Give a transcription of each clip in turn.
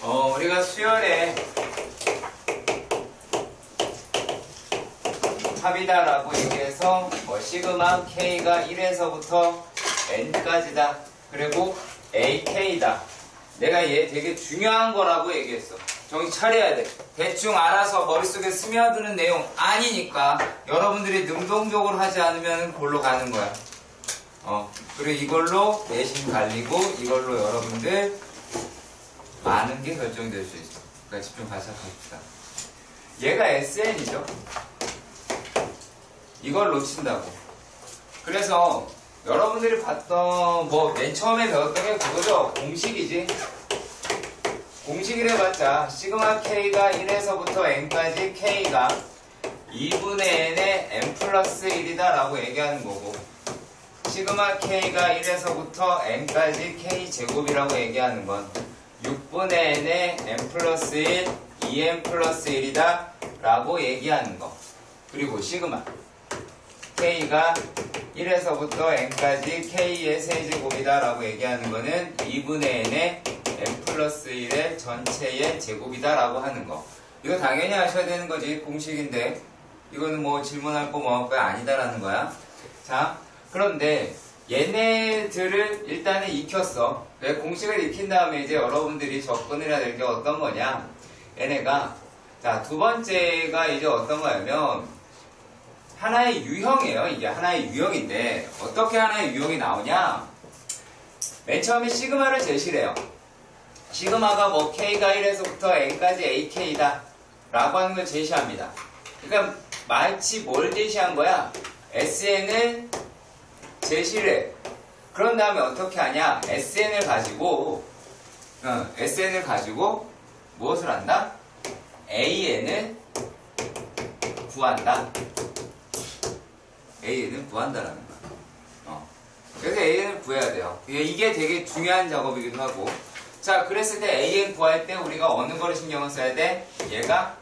우리가 수열의 합이다라고 얘기해서 시그마 K가 1에서부터 N까지다. 그리고 AK다. 내가 얘 되게 중요한 거라고 얘기했어. 정신 차려야 돼. 대충 알아서 머릿속에 스며드는 내용 아니니까 여러분들이 능동적으로 하지 않으면 골로 가는 거야. 그리고 이걸로 내신 갈리고 이걸로 여러분들 많은 게 결정될 수 있어. 그러니까 집중 같이 합시다. 얘가 SN이죠. 이걸 놓친다고. 그래서 여러분들이 봤던 맨 처음에 배웠던 게 그거죠. 공식이지. 공식을 해봤자 시그마 K가 1에서부터 N까지 K가 2분의 N의 N 플러스 1이다 라고 얘기하는 거고, 시그마 K가 1에서부터 N까지 K 제곱이라고 얘기하는 건 6분의 N의 N 플러스 1, 2N 플러스 1이다 라고 얘기하는 거. 그리고 시그마 K가 1에서부터 N까지 K의 세제곱이다 라고 얘기하는 거는 2분의 N의 N 플러스 1의 전체의 제곱이다 라고 하는 거. 이거 당연히 하셔야 되는 거지. 공식인데 이거는 질문할 거 뭐 할 거야 아니다 라는 거야. 자, 그런데 얘네들을 일단은 익혔어. 공식을 익힌 다음에 이제 여러분들이 접근을 해야 될 게 어떤 거냐, 얘네가 자, 두 번째가 이제 어떤 거냐면 하나의 유형이에요. 이게 하나의 유형인데 어떻게 하나의 유형이 나오냐, 맨 처음에 시그마를 제시를 해요. 시그마가 K가 1에서부터 N까지 AK다 라고 하는 걸 제시합니다. 그러니까 마치 뭘 제시한 거야? SN을 제시를 해. 그런 다음에 어떻게 하냐, SN을 가지고 무엇을 한다? AN을 구한다. AN을 구한다라는 거야. 그래서 AN을 구해야 돼요. 이게 되게 중요한 작업이기도 하고. 자, 그랬을 때 AN 구할 때 우리가 어느 거를 신경을 써야 돼? 얘가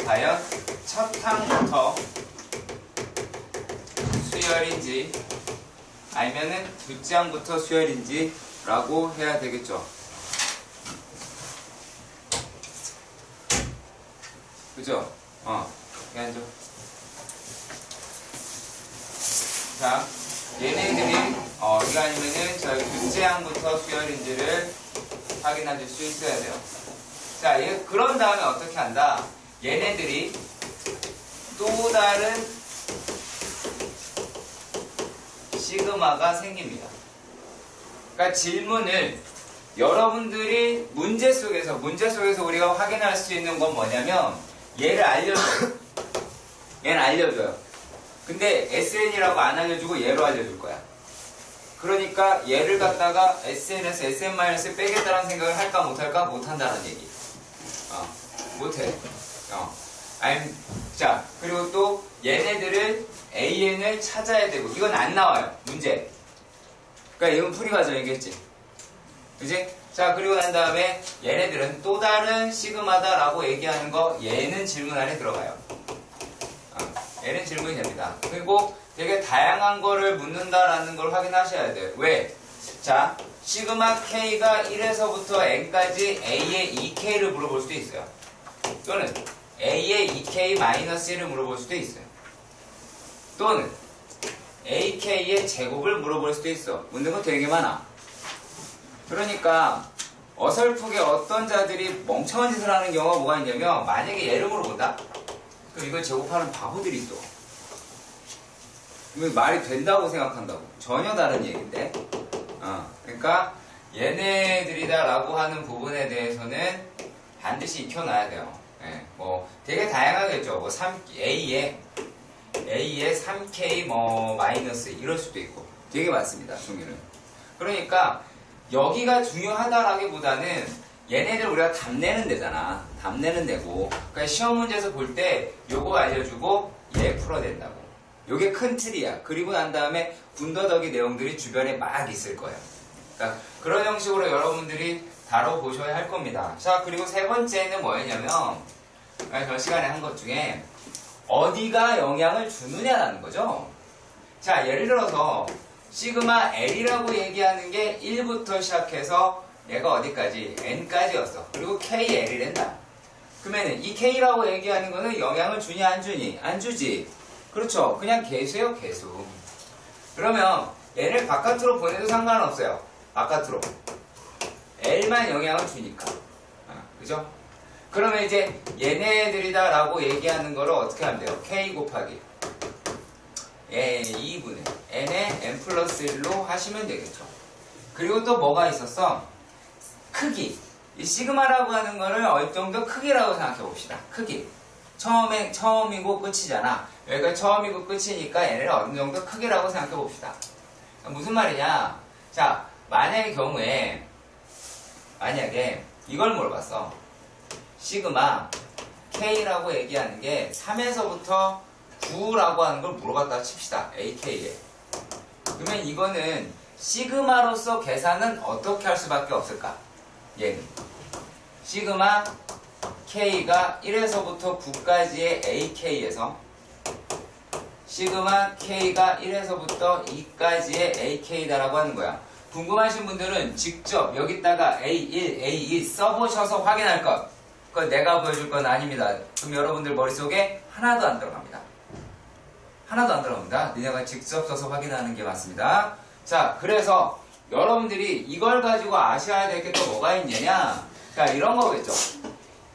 과연 첫 항부터 수열인지 아니면은 둘째 항부터 수열인지 라고 해야 되겠죠. 그죠? 여기 앉아. 자, 얘네들이 이거 아니면은 저희 둘째 항부터 수열인지를 확인해 줄 수 있어야 돼요. 자, 그런 다음에 어떻게 한다? 얘네들이 또 다른 시그마가 생깁니다. 그러니까 질문을 여러분들이 문제 속에서 우리가 확인할 수 있는 건 뭐냐면 얘를 알려줘요. 얘는 알려줘요. 근데 SN이라고 안 알려주고 얘로 알려줄 거야. 그러니까 얘를 갖다가 SN에서 SN-을 빼겠다는 생각을 할까 못할까? 못한다는 얘기. 못해. 자, 그리고 또 얘네들을 AN을 찾아야 되고, 이건 안 나와요. 문제. 그러니까 이건 풀이 과정이겠지. 그지? 자, 그리고 난 다음에 얘네들은 또 다른 시그마다라고 얘기하는 거, 얘는 질문 안에 들어가요. 얘는 질문이 됩니다. 그리고 되게 다양한 거를 묻는다라는 걸 확인하셔야 돼요. 왜? 자, 시그마 K가 1에서부터 N까지 A의 2K를 물어볼 수도 있어요. 또는 A의 2K-1을 물어볼 수도 있어요. 또는 AK의 제곱을 물어볼 수도 있어. 묻는 거 되게 많아. 그러니까 어설프게 어떤 자들이 멍청한 짓을 하는 경우가 뭐가 있냐면, 만약에 얘를 물어본다? 그럼 이걸 제곱하는 바보들이 있어. 이거 말이 된다고 생각한다고. 전혀 다른 얘기인데. 그러니까 얘네들이다라고 하는 부분에 대해서는 반드시 익혀놔야 돼요. 되게 다양하겠죠. A에 3K 마이너스 이럴 수도 있고 되게 많습니다. 종류는. 그러니까 여기가 중요하다라기보다는 얘네들 우리가 답내는 데잖아. 답내는 데고. 그러니까 시험 문제에서 볼 때 요거 알려주고 얘 풀어낸다고. 요게 큰 틀이야. 그리고 난 다음에 군더더기 내용들이 주변에 막 있을 거예요. 그러니까 그런 형식으로 여러분들이 다뤄보셔야 할 겁니다. 자, 그리고 세 번째는 뭐였냐면, 저 시간에 한 것 중에 어디가 영향을 주느냐라는 거죠. 자, 예를 들어서 시그마 L이라고 얘기하는 게 1부터 시작해서 얘가 어디까지? n까지였어. 그리고 kl이란다. 그러면 이 k라고 얘기하는 거는 영향을 주니 안 주니? 안 주지. 그렇죠. 그냥 개수예요, 개수. 그러면 얘를 바깥으로 보내도 상관없어요. 바깥으로. L만 영향을 주니까. 그죠? 그러면 이제 얘네들이다 라고 얘기하는 거를 어떻게 하면 돼요? K 곱하기 2분의 N의 N 플러스 1로 하시면 되겠죠. 그리고 또 뭐가 있었어? 크기. 이 시그마라고 하는 거를 어느 정도 크기라고 생각해 봅시다. 크기. 처음이고 끝이잖아. 여기가 처음이고 끝이니까 얘를 어느 정도 크기라고 생각해 봅시다. 무슨 말이냐? 자, 만약에 이걸 물어봤어. 시그마 K라고 얘기하는 게 3에서부터 9라고 하는 걸 물어봤다 칩시다. AK에. 그러면 이거는 시그마로서 계산은 어떻게 할 수밖에 없을까? 얘는 시그마 K가 1에서부터 9까지의 AK에서 시그마 K가 1에서부터 2까지의 AK다라고 하는 거야. 궁금하신 분들은 직접 여기다가 A1, A2 써보셔서 확인할 것. 그건 내가 보여줄 건 아닙니다. 그럼 여러분들 머릿속에 하나도 안 들어갑니다. 하나도 안 들어갑니다. 니네가 직접 써서 확인하는 게 맞습니다. 자, 그래서 여러분들이 이걸 가지고 아셔야 될 게 또 뭐가 있느냐? 자, 이런 거겠죠.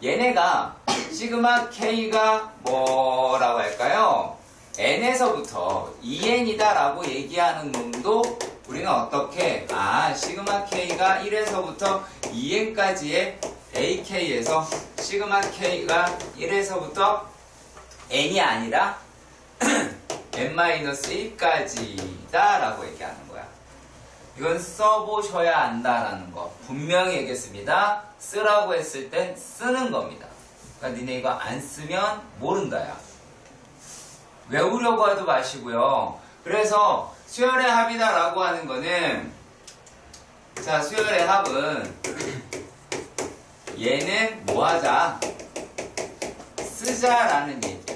얘네가 시그마 K가 뭐라고 할까요? N에서부터 2N이다 라고 얘기하는 놈도 우리는 어떻게? 시그마 K가 1에서부터 2N까지의 AK에서 시그마 K가 1에서부터 N이 아니라 N-1까지다 라고 얘기하는 거야. 이건 써보셔야 안다라는 거 분명히 얘기했습니다. 쓰라고 했을 땐 쓰는 겁니다. 그러니까 니네 이거 안 쓰면 모른다야. 외우려고 하도 마시고요. 그래서 수열의 합이다 라고 하는 거는, 자, 수열의 합은 얘는 뭐 하자? 쓰자라는 얘기야.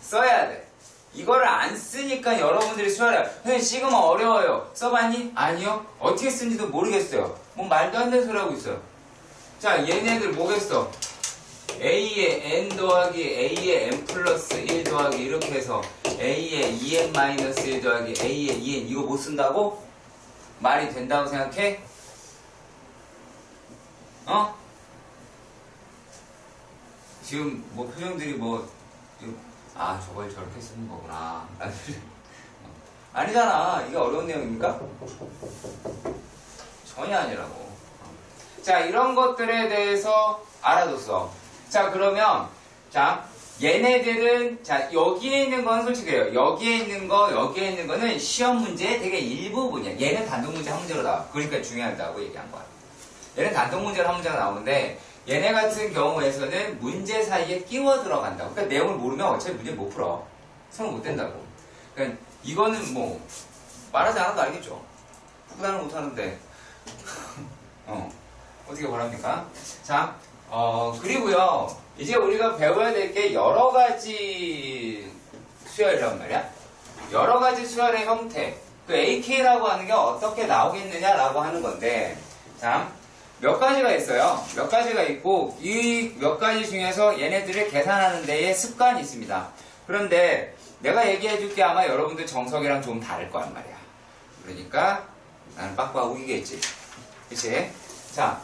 써야 돼. 이거를 안 쓰니까 여러분들이 수열의 합, 선생님 시그마 어려워요. 써봤니? 아니요. 어떻게 쓰는지도 모르겠어요. 뭐 말도 안 되는 소리 하고 있어요. 자, 얘네들 뭐겠어? A의 N 더하기 A의 N 플러스 1 더하기 이렇게 해서 A의 2N 마이너스 1 더하기 A의 2N 이거 못 쓴다고? 말이 된다고 생각해? 지금 뭐 표정들이 저걸 저렇게 쓰는 거구나. 아니잖아. 이게 어려운 내용입니까? 전혀 아니라고. 자, 이런 것들에 대해서 알아뒀어. 자, 그러면, 자, 얘네들은, 자, 여기에 있는 건 솔직해요. 여기에 있는 거는 시험 문제의 되게 일부분이야. 얘는 단독 문제 한 문제로 나와. 그러니까 중요하다고 얘기한 거야. 얘는 단독 문제로 한 문제가 나오는데, 얘네 같은 경우에서는 문제 사이에 끼워 들어간다고. 그러니까 내용을 모르면 어차피 문제 못 풀어. 손을 못 댄다고. 그러니까 이거는 뭐, 말하지 않아도 알겠죠. 구단을 못 하는데. 어떻게 보랍니까? 자, 그리고요, 이제 우리가 배워야 될 게 여러 가지 수열이란 말이야. 여러 가지 수열의 형태. 그 AK라고 하는 게 어떻게 나오겠느냐라고 하는 건데, 자, 몇 가지가 있어요. 몇 가지가 있고, 이 몇 가지 중에서 얘네들을 계산하는 데에 습관이 있습니다. 그런데 내가 얘기해 줄게 아마 여러분들 정석이랑 좀 다를 거란 말이야. 그러니까 나는 빡빡 우기겠지. 그치? 자,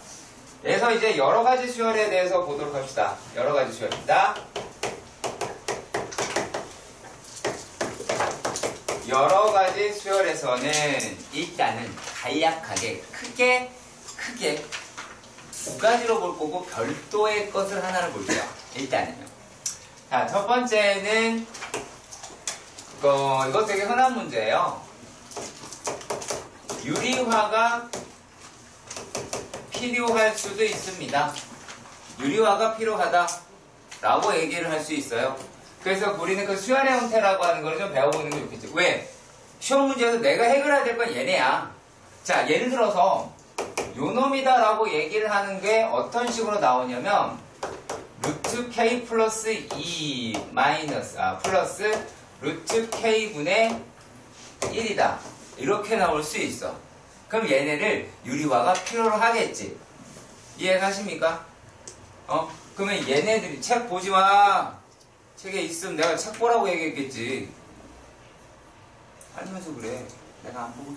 그래서 이제 여러 가지 수열에 대해서 보도록 합시다. 여러 가지 수열입니다. 여러 가지 수열에서는 일단은 간략하게 크게 두 가지로 볼 거고 별도의 것을 하나를 볼게요. 일단은요. 자, 첫 번째는 이거 되게 흔한 문제예요. 유리화가 필요할 수도 있습니다. 유리화가 필요하다 라고 얘기를 할 수 있어요. 그래서 우리는 그 수열의 형태라고 하는 걸 좀 배워보는 게 좋겠죠. 왜? 시험 문제에서 내가 해결해야 될 건 얘네야. 자, 예를 들어서 요놈이다 라고 얘기를 하는 게 어떤 식으로 나오냐면 루트 k 플러스 2 마이너스 플러스 루트 k분의 1이다 이렇게 나올 수 있어. 그럼 얘네를 유리화가 필요로 하겠지. 이해가십니까? 그러면 얘네들이 책 보지 마. 책에 있으면 내가 책 보라고 얘기했겠지. 아니면서 그래. 내가 안 보고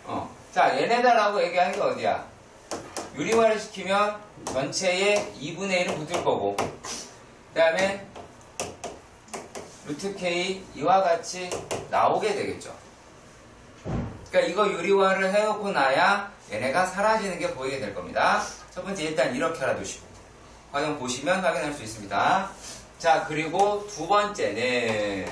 들어오거든. 자, 얘네다라고 얘기하는 게 어디야? 유리화를 시키면 전체의 2분의 1은 붙을 거고, 그 다음에 루트 K 이와 같이 나오게 되겠죠. 그러니까 이거 유리화를 해놓고 나야 얘네가 사라지는 게 보이게 될 겁니다. 첫 번째 일단 이렇게 알아두시고 과정 보시면 확인할 수 있습니다. 자, 그리고 두 번째는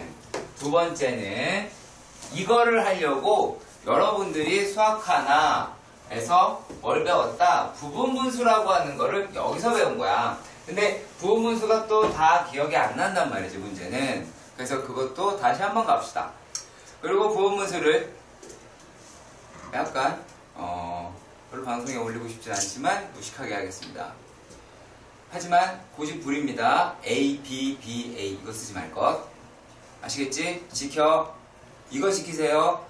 이거를 하려고 여러분들이 수학 하나에서 뭘 배웠다? 부분분수라고 하는 거를 여기서 배운 거야. 근데 부분분수가 또 다 기억이 안 난단 말이지, 문제는. 그래서 그것도 다시 한번 갑시다. 그리고 부분분수를 약간 별로 방송에 올리고 싶지 않지만 무식하게 하겠습니다. 하지만 고집부립니다. A, B, B, A 이거 쓰지 말 것. 아시겠지? 지켜. 이거 지키세요.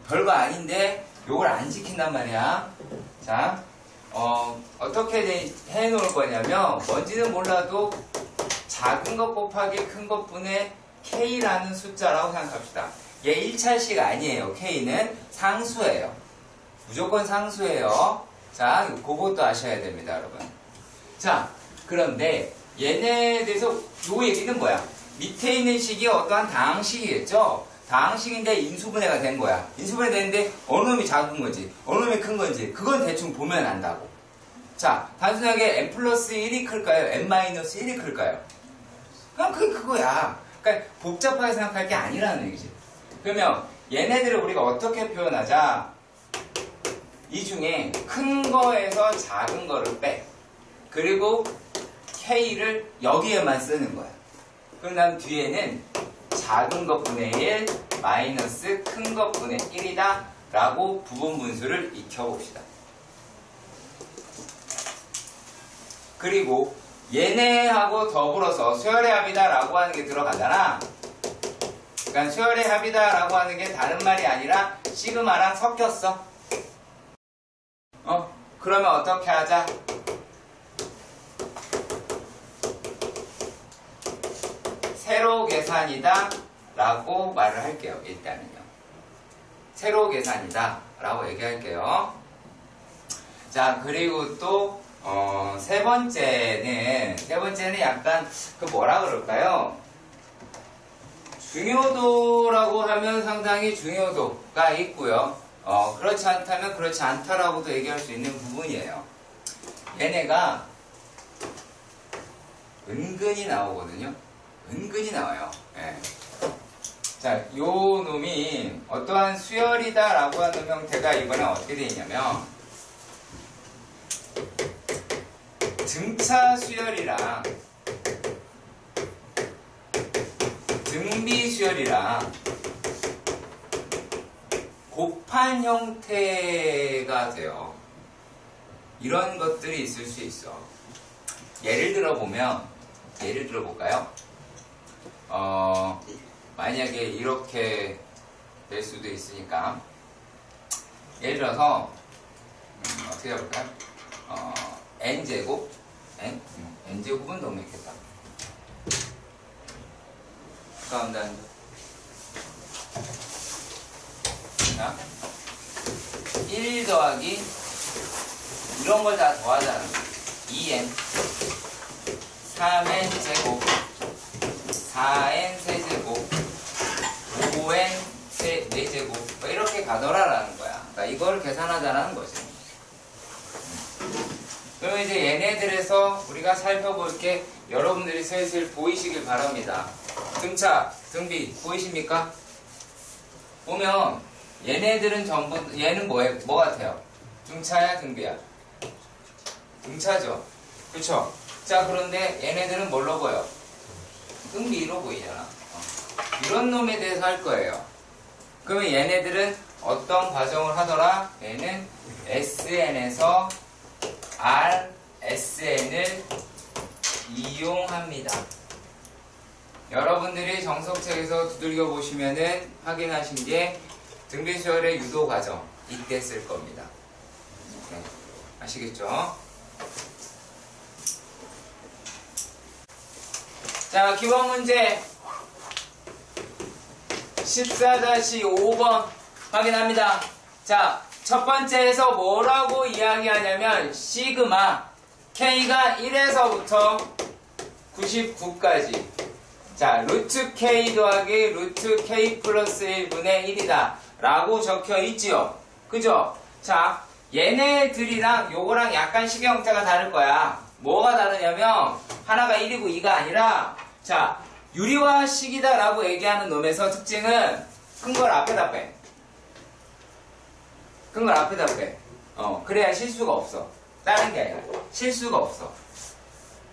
별거 아닌데 요걸 안 지킨단 말이야. 자, 어떻게 해놓을 거냐면 뭔지는 몰라도 작은 것 곱하기 큰 것분의 K라는 숫자라고 생각합시다. 얘 1차식 아니에요. K는 상수예요. 무조건 상수예요. 자, 그것도 아셔야 됩니다, 여러분. 자, 그런데 얘네들에서 요 얘기는 뭐야? 밑에 있는 식이 어떠한 다항식이겠죠? 다항식인데 인수분해가 된 거야. 인수분해 되는데 어느 놈이 작은 건지 어느 놈이 큰 건지 그건 대충 보면 안다고. 자, 단순하게 n 플러스 1이 클까요? n 마이너스 1이 클까요? 그냥 그게 그거야. 그러니까 복잡하게 생각할 게 아니라는 얘기지. 그러면 얘네들을 우리가 어떻게 표현하자? 이 중에 큰 거에서 작은 거를 빼. 그리고 K를 여기에만 쓰는 거야. 그럼 다음 뒤에는 작은 것분의 1 마이너스 큰 것분의 1이다 라고 부분분수를 익혀봅시다. 그리고 얘네하고 더불어서 수열의 합이다 라고 하는 게 들어가잖아. 그러니까 수열의 합이다 라고 하는 게 다른 말이 아니라 시그마랑 섞였어. 그러면 어떻게 하자? 세로 계산이다 라고 말을 할게요. 일단은요. 세로 계산이다 라고 얘기할게요. 자, 그리고 또 세 번째는 약간 그 뭐라 그럴까요? 중요도라고 하면 상당히 중요도가 있고요. 그렇지 않다면 그렇지 않다라고도 얘기할 수 있는 부분이에요. 얘네가 은근히 나오거든요. 은근히 나와요. 예. 자, 요 놈이 어떠한 수열이다 라고 하는 형태가 이번에 어떻게 되어 있냐면 등차 수열이랑 등비 수열이랑 곱한 형태가 돼요. 이런 것들이 있을 수 있어. 예를 들어볼까요? 만약에 이렇게 될 수도 있으니까 예를 들어서 어떻게 해볼까요? n제곱 n제곱은 너무 있겠다. 가운데 자, 1 더하기 이런 걸 다 더하자는 2n 3n 제곱 4n 세제곱 5n 4제곱 뭐 이렇게 가더라라는 거야. 그러니까 이걸 계산하자라는 거지. 그럼 이제 얘네들에서 우리가 살펴볼 게 여러분들이 슬슬 보이시길 바랍니다. 등차, 등비 보이십니까? 보면 얘네들은 전부 얘는 뭐 같아요? 등차야, 등비야? 등차죠. 그쵸? 자, 그런데 얘네들은 뭘로 보여? 등비로 보이잖아. 이런 놈에 대해서 할 거예요. 그러면 얘네들은 어떤 과정을 하더라? 얘는 SN에서 RSN을 이용합니다. 여러분들이 정석책에서 두들겨 보시면은 확인하신 게 등비수열의 유도 과정 이때 쓸 겁니다. 네. 아시겠죠? 자, 기본 문제 14-5번 확인합니다. 자, 첫 번째에서 뭐라고 이야기하냐면 시그마 K가 1에서부터 99까지 자, 루트 K 더하기 루트 K 플러스 1분의 1이다 라고 적혀 있지요. 그죠? 자, 얘네들이랑 요거랑 약간씩의 형태가 다를 거야. 뭐가 다르냐면 하나가 1이고 2가 아니라 자, 유리화식이다 라고 얘기하는 놈에서 특징은 큰 걸 앞에다 빼. 큰 걸 앞에다 빼. 그래야 실수가 없어. 다른 게 아니라 실수가 없어.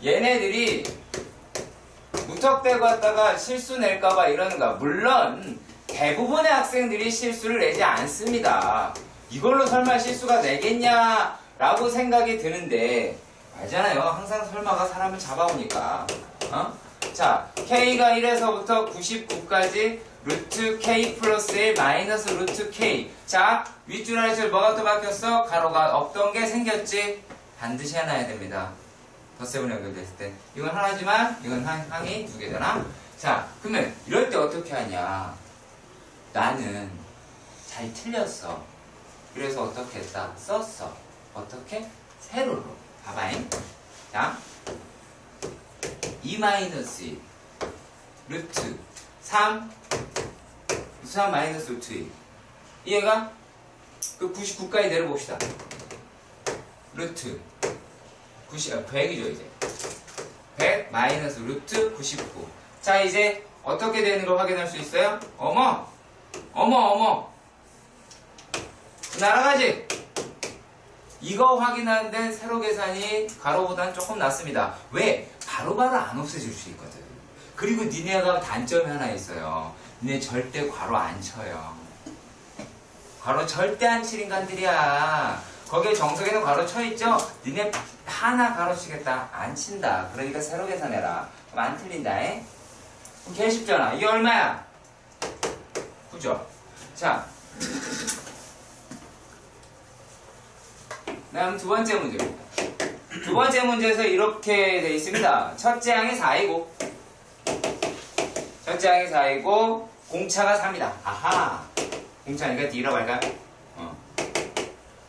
얘네들이 무턱대고 왔다가 실수 낼까봐 이러는 거야. 물론 대부분의 학생들이 실수를 내지 않습니다. 이걸로 설마 실수가 내겠냐 라고 생각이 드는데 알잖아요. 항상 설마가 사람을 잡아오니까. 자, K가 1에서부터 99까지 루트 K 플러스 1 마이너스 루트 K. 자, 윗줄 아래줄 뭐가 또 바뀌었어? 가로가 없던 게 생겼지? 반드시 해놔야 됩니다. 덧셈을 연결됐을 때. 이건 하나지만 이건 항이 두 개잖아? 자, 그러면 이럴 때 어떻게 하냐? 나는 잘 틀렸어. 그래서 어떻게 했다? 썼어. 어떻게? 세로로. 봐봐잉. 자, 2 마이너스 1 루트 3 마이너스 루트 2 얘가 그 99까지 내려봅시다. 루트 100이죠 이제 100 마이너스 루트 99. 자, 이제 어떻게 되는 걸 확인할 수 있어요? 어머 날아가지. 이거 확인하는데 세로 계산이 가로보다는 조금 낫습니다. 왜? 바로바로 안 없애질 수 있거든. 그리고 니네가 단점이 하나 있어요. 니네 절대 괄호 안 쳐요. 괄호 절대 안 칠 인간들이야. 거기에 정석에는 괄호 쳐있죠? 니네 하나 괄호 치겠다. 안 친다. 그러니까 세로 계산해라. 그럼 안 틀린다. 그럼 개 쉽잖아. 이게 얼마야? 9죠? 자, 다음 두 번째 문제입니다. 두 번째 문제에서 이렇게 되어 있습니다. 첫째 항이 4이고 공차가 3이다. 아하, 공차니까 D라고 할까요?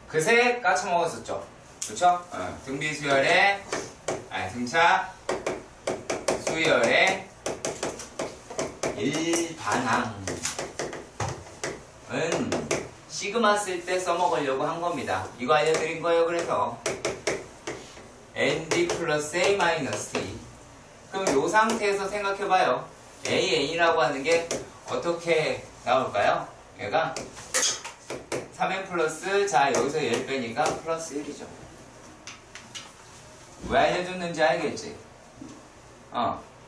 그새 까쳐먹었었죠. 그쵸? 등비 수열의 등차 수열의 일반항은 시그마 쓸 때 써먹으려고 한 겁니다. 이거 알려드린 거예요. 그래서 ND 플러스 A 마이너스 E. 그럼 이 상태에서 생각해봐요. AN이라고 하는 게 어떻게 나올까요? 얘가 3N 플러스, 자, 여기서 얘를 빼니까 플러스 1이죠. 왜 알려줬는지 알겠지?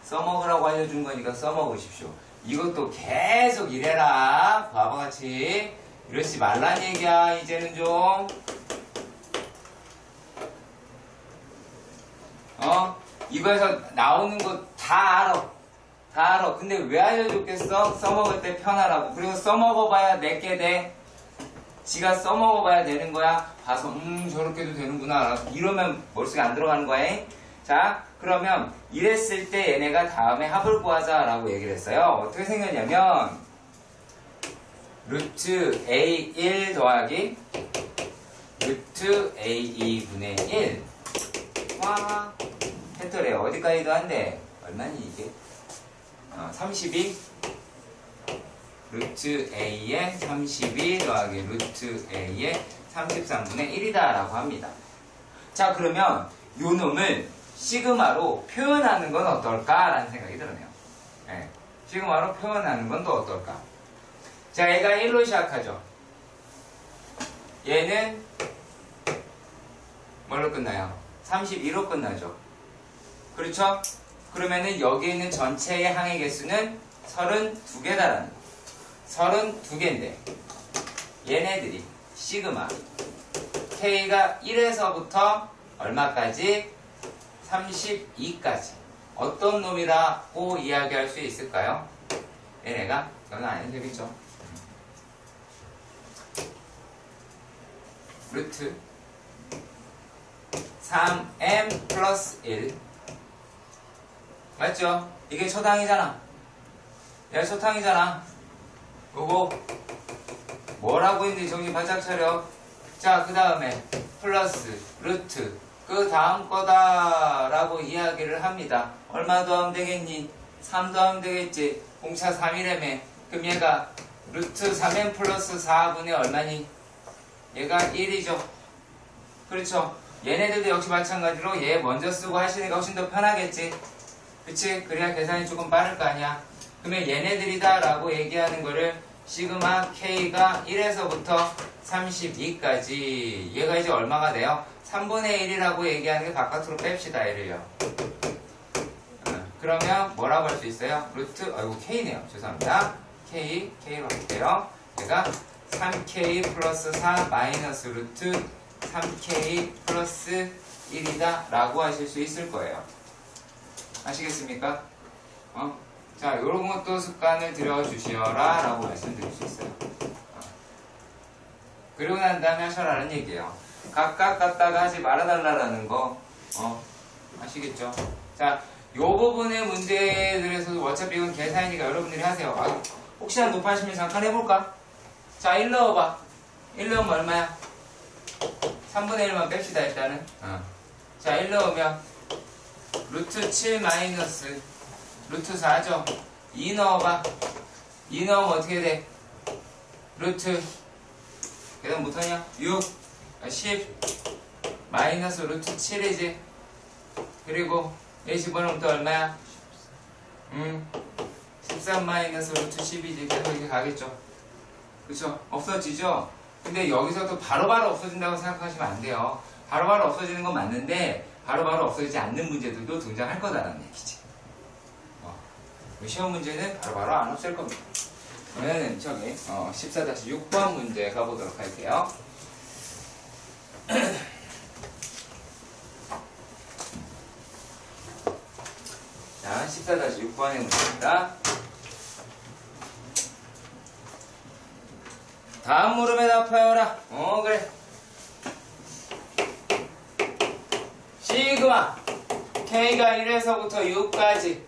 써먹으라고 알려준 거니까 써먹으십시오. 이것도 계속 이래라. 바보같이. 이러지 말란 얘기야. 이제는 좀. 이거에서 나오는 거 다 알아. 근데 왜 알려줬겠어? 써먹을 때 편하라고. 그리고 써먹어봐야 내게 돼. 지가 써먹어봐야 되는 거야. 봐서 저렇게도 되는구나. 이러면 머릿속에 안 들어가는 거야. 자, 그러면 이랬을 때 얘네가 다음에 합을 구하자라고 얘기를 했어요. 어떻게 생겼냐면 루트 A1 더하기 루트 A2분의 1. 와, 펜터래. 어디까지도 한데 얼마니 이게? 32 루트 A의 32 더하기 루트 A의 33분의 1이다 라고 합니다. 자, 그러면 요 놈을 시그마로 표현하는 건 어떨까? 라는 생각이 드네요. 네. 시그마로 표현하는 건 또 어떨까? 자, 얘가 1로 시작하죠. 얘는 뭘로 끝나요? 32로 끝나죠. 그렇죠? 그러면은 여기 있는 전체의 항의 개수는 32개다라는 거. 32개인데 얘네들이 시그마 K가 1에서부터 얼마까지? 32까지 어떤 놈이라고 이야기할 수 있을까요? 얘네가 이건 안 해도 되겠죠. 루트 3m 플러스 1 맞죠? 이게 초당이잖아. 얘가 초당이잖아. 그거 뭐라고 했는지 정신 바짝 차려. 자, 그 다음에 플러스 루트 그 다음 거다 라고 이야기를 합니다. 얼마 더하면 되겠니? 3 더하면 되겠지. 공차 3이라며. 그럼 얘가 루트 3m 플러스 4분의 얼마니? 얘가 1이죠. 그렇죠. 얘네들도 역시 마찬가지로 얘 먼저 쓰고 하시니까 훨씬 더 편하겠지. 그치? 그래야 계산이 조금 빠를 거 아니야. 그러면 얘네들이다 라고 얘기하는 거를 시그마 K가 1에서부터 32까지 얘가 이제 얼마가 돼요? 3분의 1이라고 얘기하는 게 바깥으로 뺍시다 얘를요. 그러면 뭐라고 할 수 있어요? 루트 아이고 K네요. 죄송합니다. K로 할게요. 얘가 3K 플러스 4 마이너스 루트 3K 플러스 1이다 라고 하실 수 있을 거예요. 아시겠습니까? 자, 요런 것도 습관을 들여주시어라 라고 말씀드릴 수 있어요. 그리고 난 다음에 하셔라는 얘기예요. 각각 갖다가 하지 말아달라는 거 아시겠죠? 자, 요 부분의 문제들에서도 어차피 이건 계산이니까 여러분들이 하세요. 혹시나 높아지면 잠깐 해볼까? 자, 1 넣어봐. 1 넣으면 얼마야? 3분의 1만 뺍시다 일단은. 자, 1 넣으면 루트 7 마이너스 루트 4죠. 2 넣어봐. 2 넣으면 어떻게 돼? 루트 계산 못하냐? 10 마이너스 루트 7이지. 그리고 얘 집어넣으면 또 얼마야? 13 마이너스 루트 10이지. 계속 이렇게 가겠죠. 그쵸? 없어지죠? 근데 여기서 또 바로바로 없어진다고 생각하시면 안 돼요. 바로바로 없어지는 건 맞는데 바로바로 없어지지 않는 문제들도 등장할 거다라는 얘기지. 시험 문제는 바로바로 안 없을 겁니다. 그러면 저기 14-6번 문제 가보도록 할게요. 자, 14-6번의 문제입니다. 다음 물음에다 표현하라. 그래. 시그마 K가 1에서부터 6까지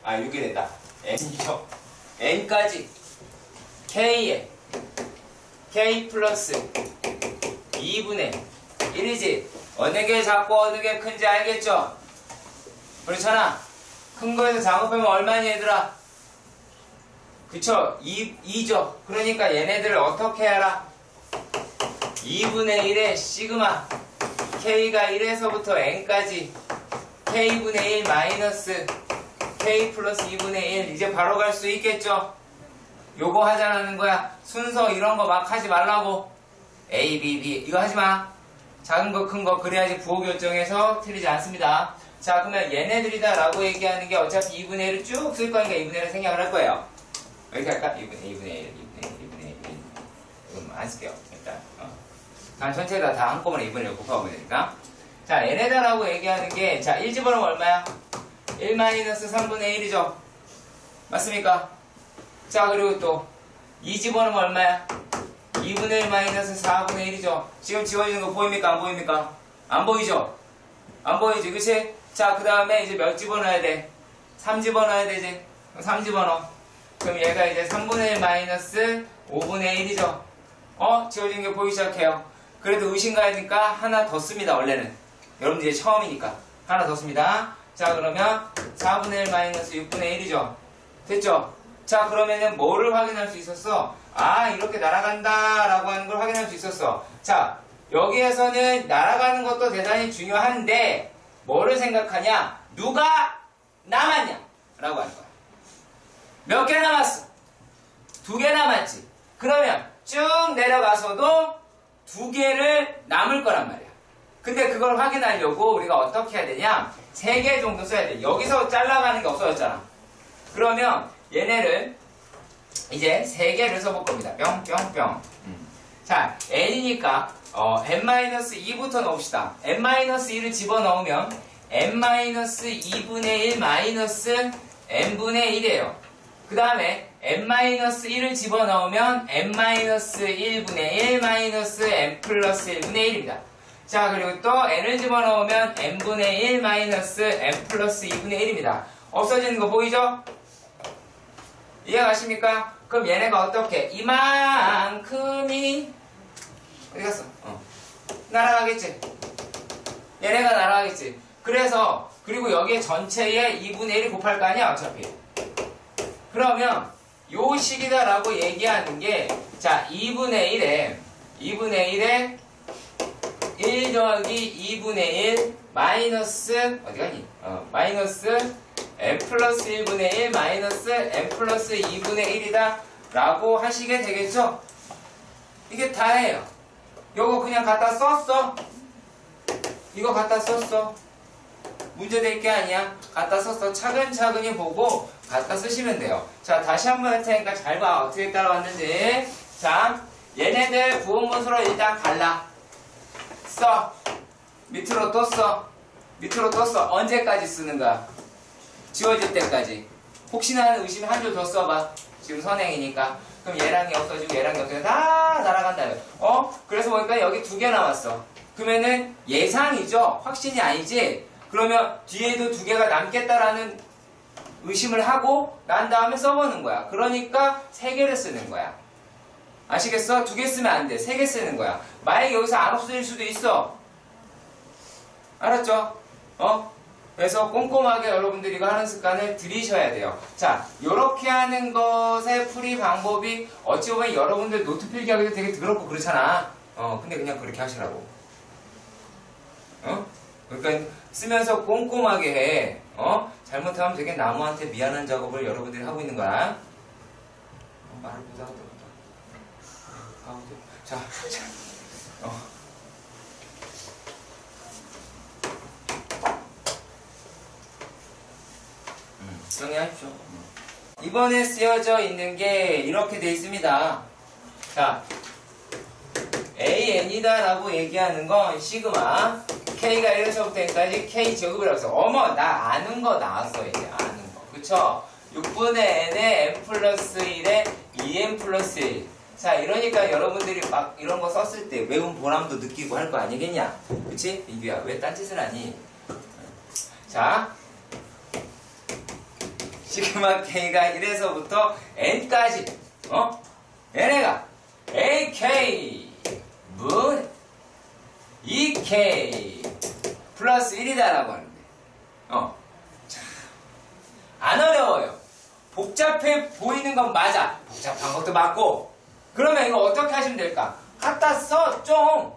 6이 된다. N이죠. N까지 K에 K 플러스 2분의 1이지. 어느 게 작고 어느 게 큰지 알겠죠? 그렇잖아. 큰 거에서 작은 빼면 얼마니 얘들아? 그쵸? 2죠. 그러니까 얘네들을 어떻게 하라? 2분의 1의 시그마 K가 1에서부터 N까지 K분의 1 마이너스 K 플러스 2분의 1 이제 바로 갈 수 있겠죠? 요거 하자라는 거야. 순서 이런 거 막 하지 말라고. A, B, B 이거 하지 마. 작은 거 큰 거 그래야지 부호 결정에서 틀리지 않습니다. 자, 그러면 얘네들이다 라고 얘기하는 게 어차피 2분의 1을 쭉 쓸 거니까 2분의 1을 생략을 할 거예요. 이렇게 할까? 2분의 1, 2분의 1, 2분의 1 이건 안 쓸게요. 일단 단 전체에다 다 한꺼번에 2분의 1 곱하면 되니까. 자, 얘네다 라고 얘기하는 게 자, 1 집어넣으면 얼마야? 1 마이너스 3분의 1이죠. 맞습니까? 자, 그리고 또 2 집어넣으면 얼마야? 2분의 1 마이너스 4분의 1이죠. 지금 지워지는 거 보입니까? 안 보입니까? 안 보이죠? 안 보이지, 그치? 자, 그 다음에 이제 몇 집어넣어야 돼? 3 집어넣어야 되지? 3 집어넣어. 그럼 얘가 이제 3분의 1 마이너스 5분의 1이죠. 지워지는 게 보이기 시작해요. 그래도 의심가니까 하나 더 씁니다, 원래는. 여러분들 이제 처음이니까. 하나 더 씁니다. 자, 그러면 4분의 1 마이너스 6분의 1이죠. 됐죠? 자, 그러면은 뭐를 확인할 수 있었어? 이렇게 날아간다 라고 하는 걸 확인할 수 있었어. 자, 여기에서는 날아가는 것도 대단히 중요한데 뭐를 생각하냐? 누가 남았냐? 라고 하는 거야. 몇 개 남았어? 2개 남았지. 그러면 쭉 내려가서도 2개를 남을 거란 말이야. 근데 그걸 확인하려고 우리가 어떻게 해야 되냐? 3개 정도 써야 돼. 여기서 잘라가는 게 없어졌잖아. 그러면 얘네를 이제 3개를 써볼 겁니다. 뿅뿅뿅. 자, n이니까 n-2부터 넣읍시다. n-1을 집어넣으면 n-2분의 1 마이너스 n분의 1이에요. 그 다음에 n-1을 집어넣으면 n-1분의 1 마이너스 n 플러스 1분의 1입니다. 자, 그리고 또 n을 집어넣으면 n분의 1 마이너스 n 플러스 2분의 1입니다. 없어지는 거 보이죠? 이해가십니까? 그럼 얘네가 어떻게? 이만큼이 어디 갔어? 날아가겠지? 얘네가 날아가겠지? 그래서 그리고 여기에 전체에 2분의 1이 곱할 거 아니야 어차피. 그러면 요 식이다라고 얘기하는 게 자 2분의 1에 1 더하기 2분의 1 마이너스 어디 가니? 마이너스 n 플러스 1분의 1 마이너스 n 플러스 2분의 1이다 라고 하시게 되겠죠? 이게 다예요. 요거 그냥 갖다 썼어. 이거 갖다 썼어. 문제 될 게 아니야. 갖다 썼어. 차근차근히 보고 갖다 쓰시면 돼요. 자, 다시 한번 할 테니까 잘 봐. 어떻게 따라왔는지. 자, 얘네들 부호문서로 일단 갈라. 써. 밑으로 또 써. 밑으로 또 써. 언제까지 쓰는 거야? 지워질 때까지. 혹시나 하는 의심이 한 줄 더 써봐. 지금 선행이니까. 그럼 얘랑이 없어지고 얘랑이 없어지고 다 날아간다. 그래서 보니까 여기 2개 남았어. 그러면은 예상이죠. 확신이 아니지. 그러면 뒤에도 2개가 남겠다라는 의심을 하고 난 다음에 써보는 거야. 그러니까 3개를 쓰는 거야. 아시겠어? 2개 쓰면 안 돼. 3개 쓰는 거야. 만약에 여기서 안 없어질 수도 있어. 알았죠? 그래서 꼼꼼하게 여러분들이 이거 하는 습관을 들이셔야 돼요. 자, 요렇게 하는 것의 풀이 방법이 어찌 보면 여러분들 노트 필기하기도 되게 더럽고 그렇잖아. 근데 그냥 그렇게 하시라고. 그러니까 쓰면서 꼼꼼하게 해. 잘못하면 되게 나무한테 미안한 작업을 여러분들이 하고 있는 거야. 말을 못하겠다. 자, 정리하십시오. 이번에 쓰여져 있는 게 이렇게 돼 있습니다. 자, AN이다 라고 얘기하는 건 시그마 K가 1에서부터 N까지 K 제곱이라고 해서 어머 나 아는 거 나왔어. 이제 아는 거 그쵸? 6분의 N에 N 플러스 1에 2N 플러스 1. 자, 이러니까 여러분들이 막 이런 거 썼을 때 외운 보람도 느끼고 할 거 아니겠냐? 그치? 민규야 왜 딴짓을 하니? 자, 시그마 K가 1에서부터 N까지 얘네가 AK 문 2K 플러스 1이다라고 하는데 자, 안 어려워요. 복잡해 보이는 건 맞아. 복잡한 것도 맞고. 그러면 이거 어떻게 하시면 될까? 갖다 써. 좀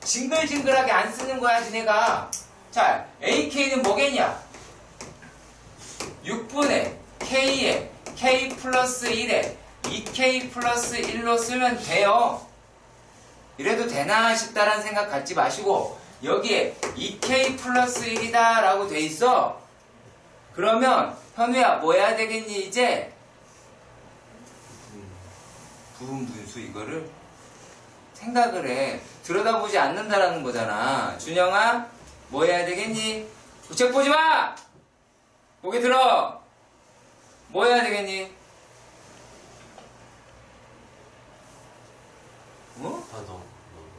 징글징글하게 안 쓰는 거야 니네가. 자, AK는 뭐겠냐? 6분의 K에 K 플러스 1에 2K 플러스 1로 쓰면 돼요. 이래도 되나 싶다라는 생각 갖지 마시고 여기에 2K 플러스 1이다 라고 돼 있어. 그러면 현우야 뭐 해야 되겠니 이제? 부분분수 이거를 생각을 해. 들여다보지 않는다라는 거잖아. 준영아 뭐 해야 되겠니? 책 보지 마! 고개 들어! 뭐 해야 되겠니?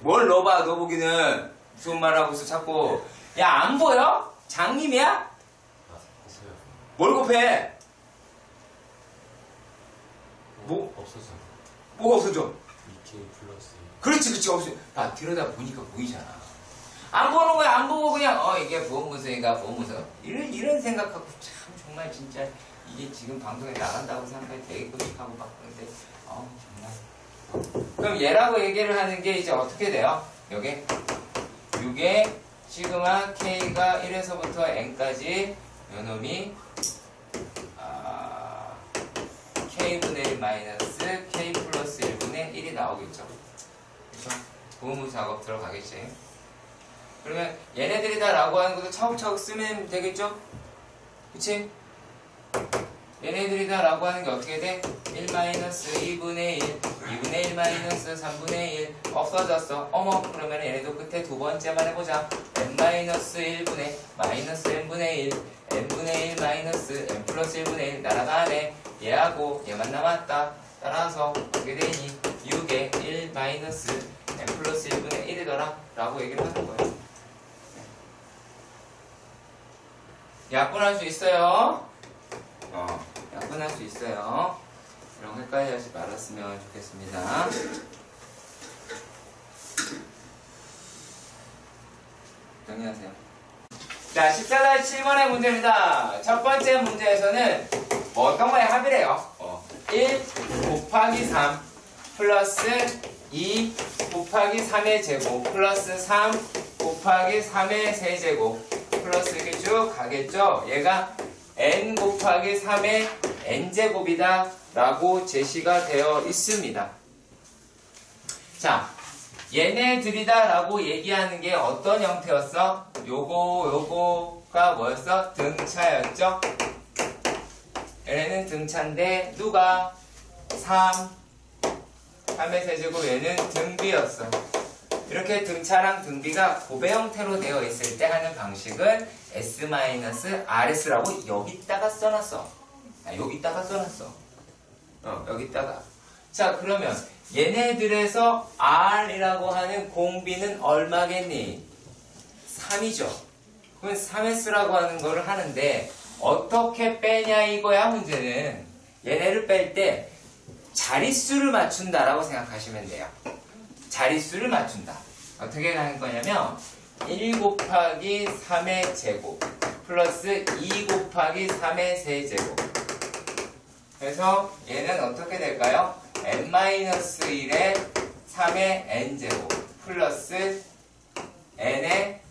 뭘 넣어봐, 너 보기는. 무슨 말 하고 있어, 자꾸. 야, 안 보여? 장님이야? 뭘 곱해? 뭐? 없어져. 뭐가 없어져? 2K 플러스. 그렇지, 없어져. 봐, 들여다 보니까 보이잖아. 안 보는 거야, 안 보고 그냥, 이게 보험문서인가, 보험문서. 이런 생각하고, 참, 정말 진짜, 이게 지금 방송에 나간다고 생각해 되게 끔찍하고 막 그런데, 정말. 그럼 얘라고 얘기를 하는 게 이제 어떻게 돼요? 요게 6에 시그마 K가 1에서부터 N까지 요놈이 K분의 1 마이너스 K 플러스 1분의 1이 나오겠죠. 그쵸? 보호문 작업 들어가겠지. 그러면 얘네들이다 라고 하는 것도 차곡차곡 쓰면 되겠죠? 그치? 얘네들이다 라고 하는 게 어떻게 돼? 1 마이너스 2분의 1 2분의 1 마이너스 3분의 1 없어졌어. 어머 그러면 얘네도 끝에 두 번째만 해보자. n 마이너스 1분의 마이너스 n분의 1 n분의 1 마이너스 n 플러스 1분의 1 날아가네. 얘하고 얘만 남았다. 따라서 어떻게 되니? 6에 1 마이너스 n 플러스 1분의 1이더라 라고 얘기를 하는 거예요. 약분할 수 있어요. 약분할 수 있어요. 이런 거 헷갈리지 말았으면 좋겠습니다. 정리하세요. 자, 14-7번의 문제입니다. 첫 번째 문제에서는 뭐 어떤 거에 합의래요? 1 곱하기 3 플러스 2 곱하기 3의 제곱 플러스 3 곱하기 3의 세제곱 플러스 이렇게 쭉 가겠죠? 얘가 n 곱하기 3의 n제곱이다 라고 제시가 되어 있습니다. 자, 얘네들이다 라고 얘기하는 게 어떤 형태였어? 요거가 뭐였어? 등차였죠? 얘네는 등차인데 누가? 3의 세제곱 얘는 등비였어. 이렇게 등차랑 등비가 곱의 형태로 되어 있을 때 하는 방식은 S-RS라고 여기다가 써놨어. 여기다가 써놨어. 여기다가. 자, 그러면 얘네들에서 R이라고 하는 공비는 얼마겠니? 3이죠. 그건 3S라고 하는 거를 하는데 어떻게 빼냐 이거야 문제는. 얘네를 뺄 때 자릿수를 맞춘다라고 생각하시면 돼요. 자릿수를 맞춘다. 어떻게 하는 거냐면 1 곱하기 3의 제곱 플러스 2 곱하기 3의 세제곱. 그래서 얘는 어떻게 될까요? n-1의 3의 n제곱 플러스 n의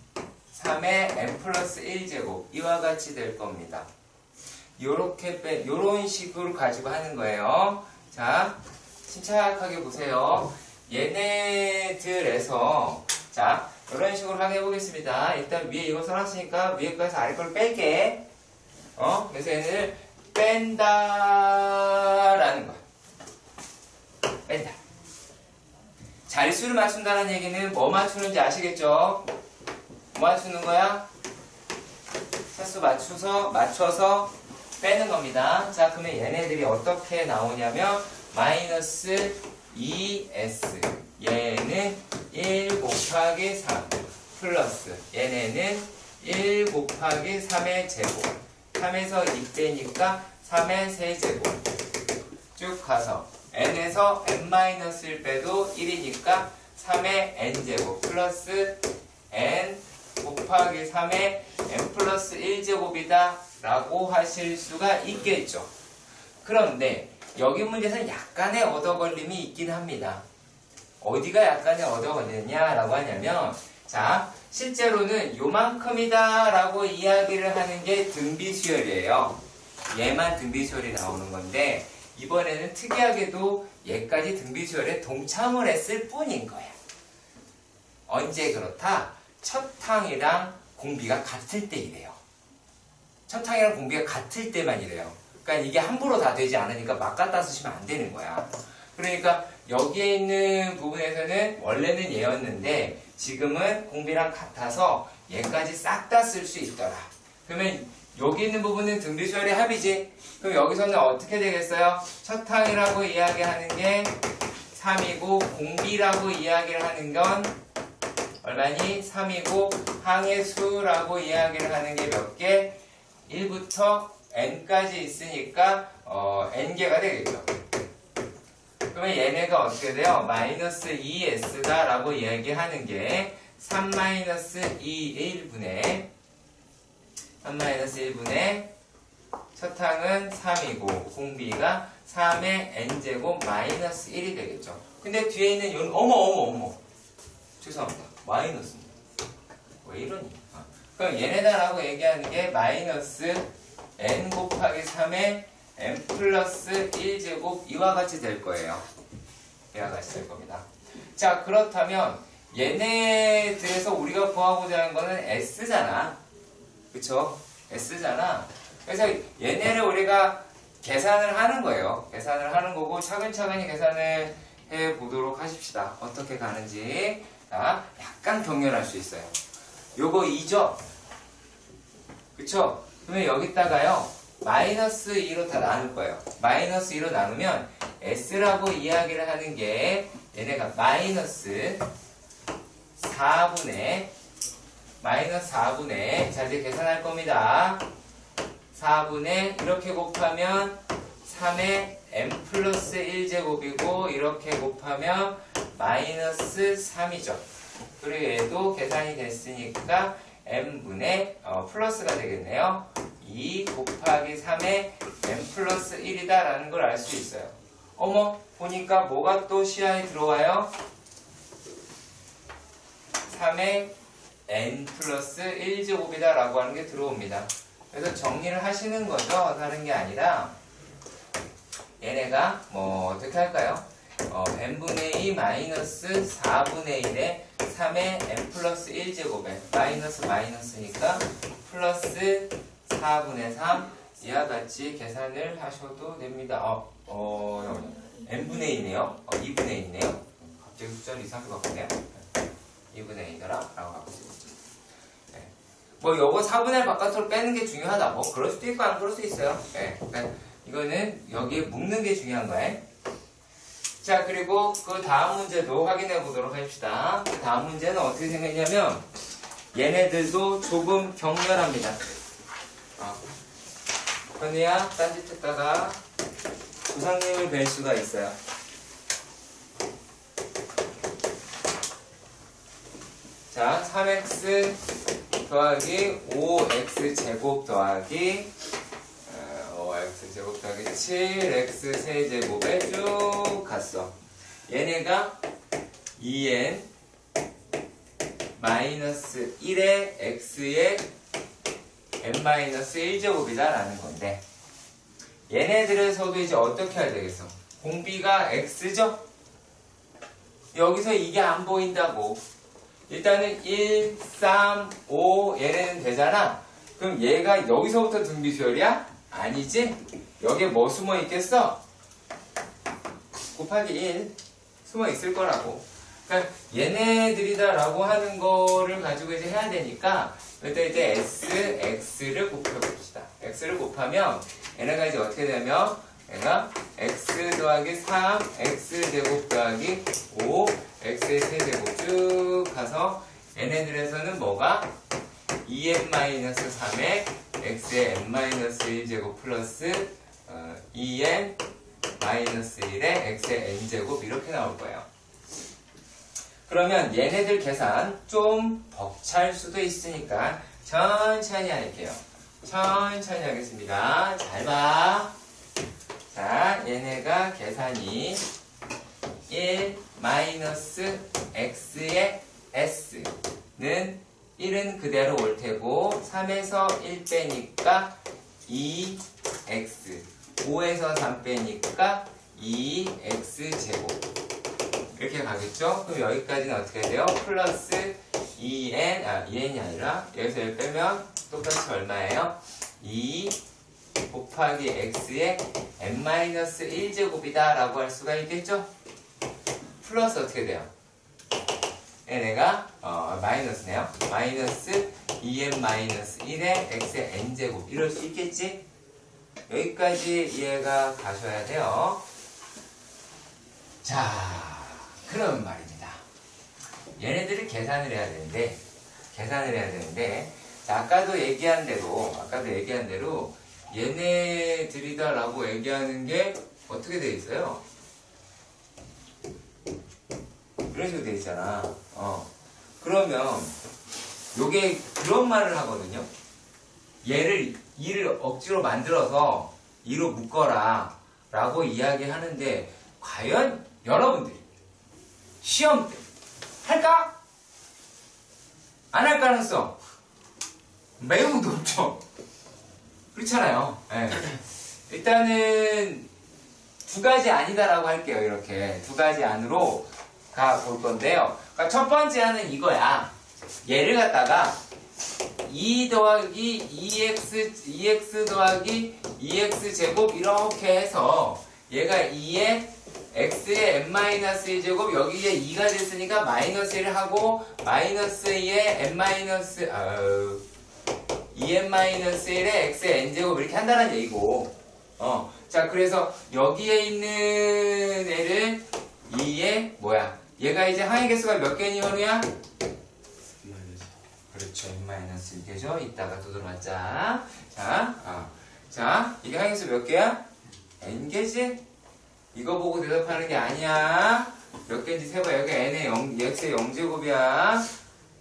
3의 n 플러스 1제곱 이와 같이 될 겁니다. 요런 식으로 가지고 하는 거예요. 자, 침착하게 보세요. 얘네들에서 자, 이런 식으로 하게 해보겠습니다. 일단 위에 이거 써놨으니까 위에 거에서 아래 걸 뺄게. 그래서 얘네를 뺀다라는 거야. 뺀다. 자릿수를 맞춘다는 얘기는 뭐 맞추는지 아시겠죠? 뭐 맞추는 거야? 차수 맞춰서 빼는 겁니다. 자, 그러면 얘네들이 어떻게 나오냐면 마이너스 2s 얘는 1 곱하기 3 플러스 얘네는 1 곱하기 3의 제곱 3에서 2 빼니까 3의 세제곱 쭉 가서 n에서 n-1 빼도 1이니까 3의 n제곱 플러스 n 곱하기 3의 n 플러스 1제곱이다 라고 하실 수가 있겠죠. 그런데 여기 문제에서는 약간의 얻어걸림이 있긴 합니다. 어디가 약간의 얻어걸리냐 라고 하냐면 자, 실제로는 요만큼이다 라고 이야기를 하는 게 등비수열이에요. 얘만 등비수열이 나오는 건데 이번에는 특이하게도 얘까지 등비수열에 동참을 했을 뿐인 거야. 언제 그렇다? 첫 항이랑 공비가 같을 때 이래요. 첫 항이랑 공비가 같을 때만 이래요. 그러니까 이게 함부로 다 되지 않으니까 막 갖다 쓰시면 안 되는 거야. 그러니까 여기에 있는 부분에서는 원래는 얘였는데 지금은 공비랑 같아서 얘까지 싹 다 쓸 수 있더라. 그러면 여기 있는 부분은 등비수열의 합이지. 그럼 여기서는 어떻게 되겠어요? 첫 항이라고 이야기하는 게 3이고 공비라고 이야기를 하는 건 얼마니? 3이고 항의 수라고 이야기를 하는 게 몇 개? 1부터 n까지 있으니까 n개가 되겠죠. 그러면 얘네가 어떻게 돼요? 마이너스 2s다 라고 이야기하는 게 3-2 1분의 첫 항은 3이고 공비가 3의 n제곱 마이너스 1이 되겠죠. 근데 뒤에 있는 요 어머 죄송합니다. 마이너스입니다. 왜 이러니? 그럼 얘네다라고 얘기하는 게 마이너스 n 곱하기 3의 n 플러스 1제곱 이와 같이 될 거예요. 이와 같이 될 겁니다. 자, 그렇다면 얘네들에서 우리가 구하고자 하는 거는 s잖아. 그쵸? s잖아. 그래서 얘네를 우리가 계산을 하는 거예요. 계산을 하는 거고 차근차근히 계산을 해보도록 하십시다. 어떻게 가는지. 자, 약간 경련할 수 있어요. 요거 2죠? 그쵸? 그러면 여기다가요 마이너스 2로 다 나눌 거예요. 마이너스 2로 나누면 S라고 이야기를 하는 게 얘네가 마이너스 4분의 자 이제 계산할 겁니다. 4분의 이렇게 곱하면 3의 m 플러스 1제곱이고 이렇게 곱하면 마이너스 3이죠. 그리고 얘도 계산이 됐으니까 m분의 플러스가 되겠네요. 2 곱하기 3의 m 플러스 1이다 라는 걸 알 수 있어요. 어머 보니까 뭐가 또 시야에 들어와요? 3의 n 플러스 1제곱이다 라고 하는 게 들어옵니다. 그래서 정리를 하시는 거죠. 다른 게 아니라 얘네가 뭐 어떻게 할까요? n분의 2 마이너스 4분의 1에 3의 n 플러스 1제곱에 마이너스니까 플러스 4분의 3 이와 같이 계산을 하셔도 됩니다. n분의 2네요. 2분의 2네요. 갑자기 숫자를 이상하게 바꾸네요. 2분의 2더라 라고 바꾸시겠죠. 네. 뭐 요거 4분의 1 바깥으로 빼는 게 중요하다. 뭐 그럴 수도 있고 안 그럴 수도 있어요. 네. 그러니까 이거는 여기에 묶는 게 중요한 거예요. 자, 그리고 그 다음 문제도 확인해 보도록 합시다. 그 다음 문제는 어떻게 생겼냐면 얘네들도 조금 격렬합니다. 현우야, 딴짓했다가 부상님을 뵐 수가 있어요. 자, 3x 더하기 5x 제곱 더하기 5x 제곱 더하기 7x 세제곱에 쭉 갔어. 얘네가 2n 마이너스 1의 x의 n-1제곱이다 라는 건데 얘네들에서도 이제 어떻게 해야 되겠어? 공비가 x죠? 여기서 이게 안 보인다고. 일단은 1, 3, 5 얘네는 되잖아. 그럼 얘가 여기서부터 등비수열이야? 아니지? 여기에 뭐 숨어 있겠어? 곱하기 1 숨어 있을 거라고. 그러니까 얘네들이다 라고 하는 거를 가지고 이제 해야 되니까 일단 이제 x를 곱해봅시다. x를 곱하면 얘네가 이제 어떻게 되면 얘가 x 더하기 3 x 제곱 더하기 5 x의 세제곱 쭉 가서 얘네들에서는 뭐가 2n-3의 x의 n-1제곱 플러스 2n-1의 x의 n제곱 이렇게 나올 거예요. 그러면 얘네들 계산 좀 벅찰 수도 있으니까 천천히 할게요. 천천히 하겠습니다. 잘 봐. 자, 얘네가 계산이 1 마이너스 x의 s는 1은 그대로 올 테고 3에서 1 빼니까 2x 5에서 3 빼니까 2x 제곱 이렇게 가겠죠? 그럼 여기까지는 어떻게 돼요? 플러스 2n이 아니라 여기서 1 빼면 똑같이 얼마예요? 2 곱하기 x의 n-1제곱이다 라고 할 수가 있겠죠? 플러스 어떻게 돼요? 얘네가 마이너스네요. 마이너스 2n-1의 x의 n제곱 이럴 수 있겠지? 여기까지 이해가 가셔야 돼요. 자, 그럼 말입니다. 얘네들을 계산을 해야 되는데 자, 아까도 얘기한 대로 얘네들이다 라고 얘기하는 게 어떻게 돼 있어요? 이런 식으로 돼 있잖아. 그러면 요게 그런 말을 하거든요. 얘를 2를 억지로 만들어서 2로 묶어라 라고 이야기하는데 과연 여러분들이 시험 때 할까? 안 할 가능성 매우 높죠. 그렇잖아요. 네. 일단은 두 가지 아니다라고 할게요. 이렇게 두 가지 안으로 가 볼 건데요. 그러니까 첫 번째 안은 이거야. 얘를 갖다가 2 더하기 2x 더하기 2x 제곱 이렇게 해서 얘가 2에 x의 n-1제곱 여기에 2가 됐으니까 마이너스 1을 하고 마이너스 2에 n-2 2n-1에 x의 n제곱 이렇게 한다는 얘기고 자 그래서 여기에 있는 애를 2에 뭐야 얘가 이제 항의 개수가 몇 개니 현우야? 그렇죠 n-1개죠 이따가 또 들어왔자 자 이게 항의 개수 몇 개야? n개지? 이거 보고 대답하는 게 아니야 몇 개인지 세봐 여기 n의 x의 0제곱이야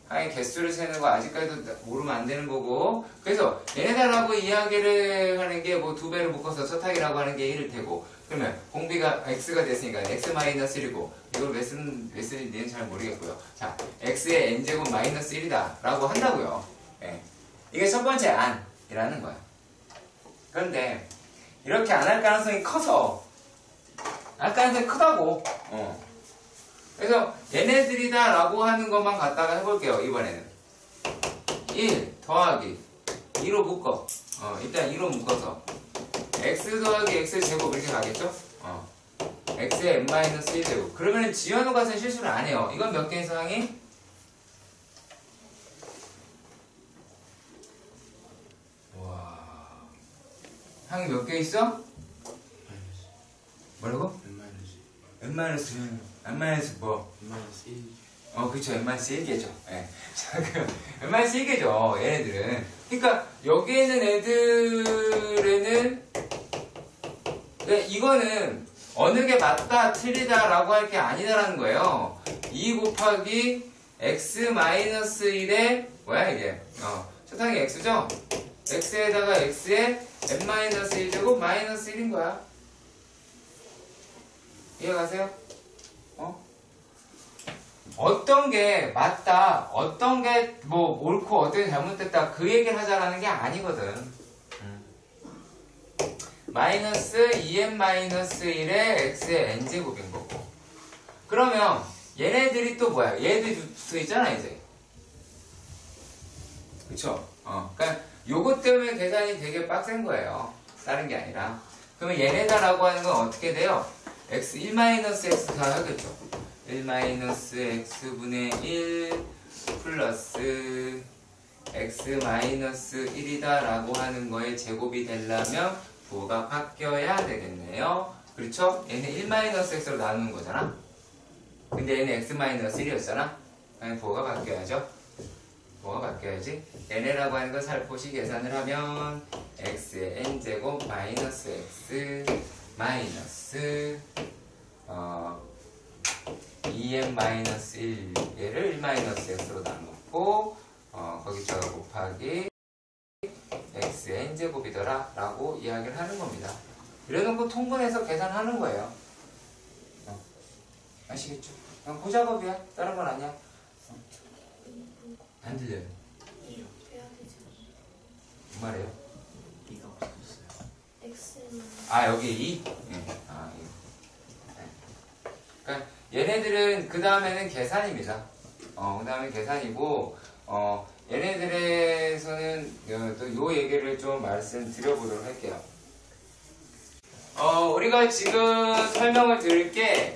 항의 개수를 세는 거 아직까지도 모르면 안 되는 거고 그래서 얘네들하고 이야기를 하는 게 뭐 2배를 묶어서 첫항이라고 하는 게 1일 테고 그러면 공비가 x가 됐으니까 x-1이고 이걸 왜 쓰는지는 잘 모르겠고요 자 x의 n제곱 마이너스 1이다 라고 한다고요 예. 이게 첫 번째 안이라는 거야 그런데 이렇게 안 할 가능성이 커서 할 가능성이 크다고 그래서 얘네들이다 라고 하는 것만 갖다가 해볼게요 이번에는 1 더하기 2로 묶어 일단 2로 묶어서 x 더하기 x 제곱 이렇게 가겠죠 x의 n-1 제곱 그러면은 지현우가 쓴 실수를 안 해요 이건 몇 개의 상황이? 와 항이 몇 개 있어? 뭐라고? n-1 뭐? n-1 그쵸 n-1개죠 예. 자 그럼 n-1개죠 얘네들은 그러니까 여기 있는 애들에는 이거는 어느 게 맞다 틀리다 라고 할 게 아니다라는 거예요 2 곱하기 x-1에 뭐야 이게 첫항이 x죠 x에다가 x에 n-1제곱 마이너스 1인 거야 이해가세요? 어떤 게 맞다, 어떤 게 뭐 옳고 어떤 게 잘못됐다 그 얘기를 하자라는 게 아니거든. 마이너스 2n-1에 x의 n제곱인 거고. 그러면 얘네들이 또 뭐야? 얘네들이 붙어 있잖아 이제. 그쵸? 그러니까 요것 때문에 계산이 되게 빡센 거예요. 다른 게 아니라. 그러면 얘네다라고 하는 건 어떻게 돼요? x 1-x 다 하겠죠. 1-x분의 1 플러스 x-1이다 라고 하는 거에 제곱이 되려면 부호가 바뀌어야 되겠네요. 그렇죠? 얘는 1-x로 나누는 거잖아. 근데 얘는 x-1이었잖아. 그냥 부호가 바뀌어야죠. 부호가 바뀌어야지. 얘네라고 하는 걸 살포시 계산을 하면 x의 n제곱 마이너스 x 마이너스 2n-1 얘를 1-x로 나누고 거기다가 곱하기 x의 n제곱이더라 라고 이야기를 하는 겁니다. 이래놓고 통분해서 계산하는 거예요. 아시겠죠? 그냥 그 작업이야. 다른 건 아니야. 안 들려요? 무슨 말이에요? 2가 없어졌어요. x는 여기 2? 네. 그러니까 얘네들은 그 다음에는 계산입니다. 그 다음에 계산이고, 얘네들에서는 또 요 얘기를 좀 말씀드려보도록 할게요. 우리가 지금 설명을 드릴 게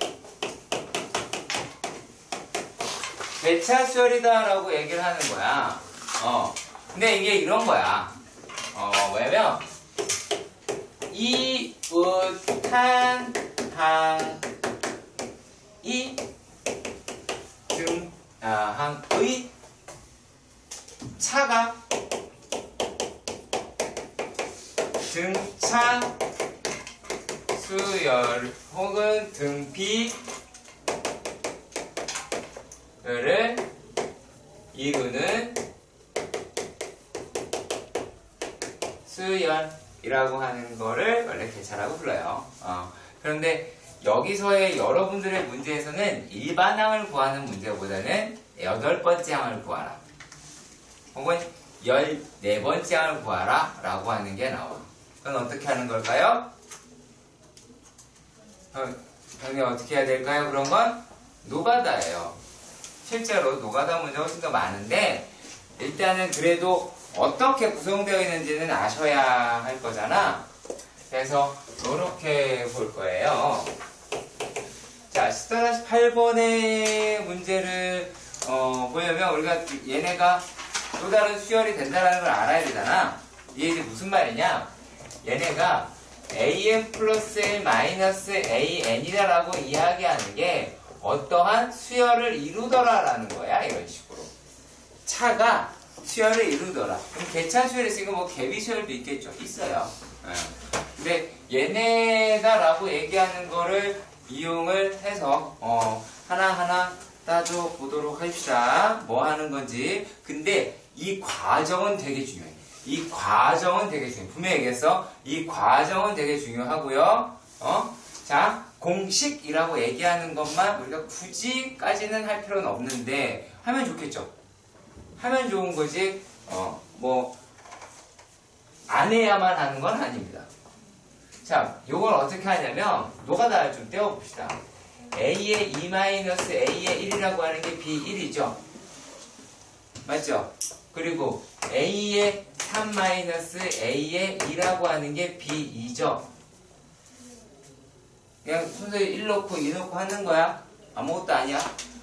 배차수열이다 라고 얘기를 하는 거야. 근데 이게 이런 거야. 뭐냐면, 이, 우, 탄, 항, 이, 등, 항의 차가 등차 수열 혹은 등비를 이루는 수열이라고 하는 거를 원래 개차라고 불러요. 그런데 여기서의 여러분들의 문제에서는 일반항을 구하는 문제보다는 8번째 항을 구하라 혹은 14번째 항을 구하라 라고 하는 게 나와. 그건 어떻게 하는 걸까요? 형님 어떻게 해야 될까요? 그런 건 노가다예요. 실제로 노가다 문제가 훨씬 더 많은데 일단은 그래도 어떻게 구성되어 있는지는 아셔야 할 거잖아. 그래서 이렇게 볼 거예요. 자, 14-8번의 문제를 보려면 우리가 얘네가 또 다른 수열이 된다는 걸 알아야 되잖아. 이게 이제 무슨 말이냐? 얘네가 an 플러스 l 마이너스 an이다라고 이야기하는 게 어떠한 수열을 이루더라라는 거야. 이런 식으로. 차가 수열을 이루더라. 그럼 개차 수열이 있으니까 뭐 개비 수열도 있겠죠. 있어요. 근데 얘네다라고 얘기하는 거를 이용을 해서 하나하나 따져보도록 합시다. 뭐 하는 건지. 근데 이 과정은 되게 중요해. 이 과정은 되게 중요해. 분명히 얘기했어. 이 과정은 되게 중요하고요. 자, 공식이라고 얘기하는 것만 우리가 굳이까지는 할 필요는 없는데 하면 좋겠죠. 하면 좋은 거지. 뭐 안 해야만 하는 건 아닙니다. 자, 요걸 어떻게 하냐면 노가다를 좀 떼어봅시다. A의 2-A의 1이라고 하는 게 B1이죠. 맞죠? 그리고 A의 3-A의 2라고 하는 게 B2죠. 그냥 순서에 1 넣고 2 넣고 하는 거야. 아무것도 아니야.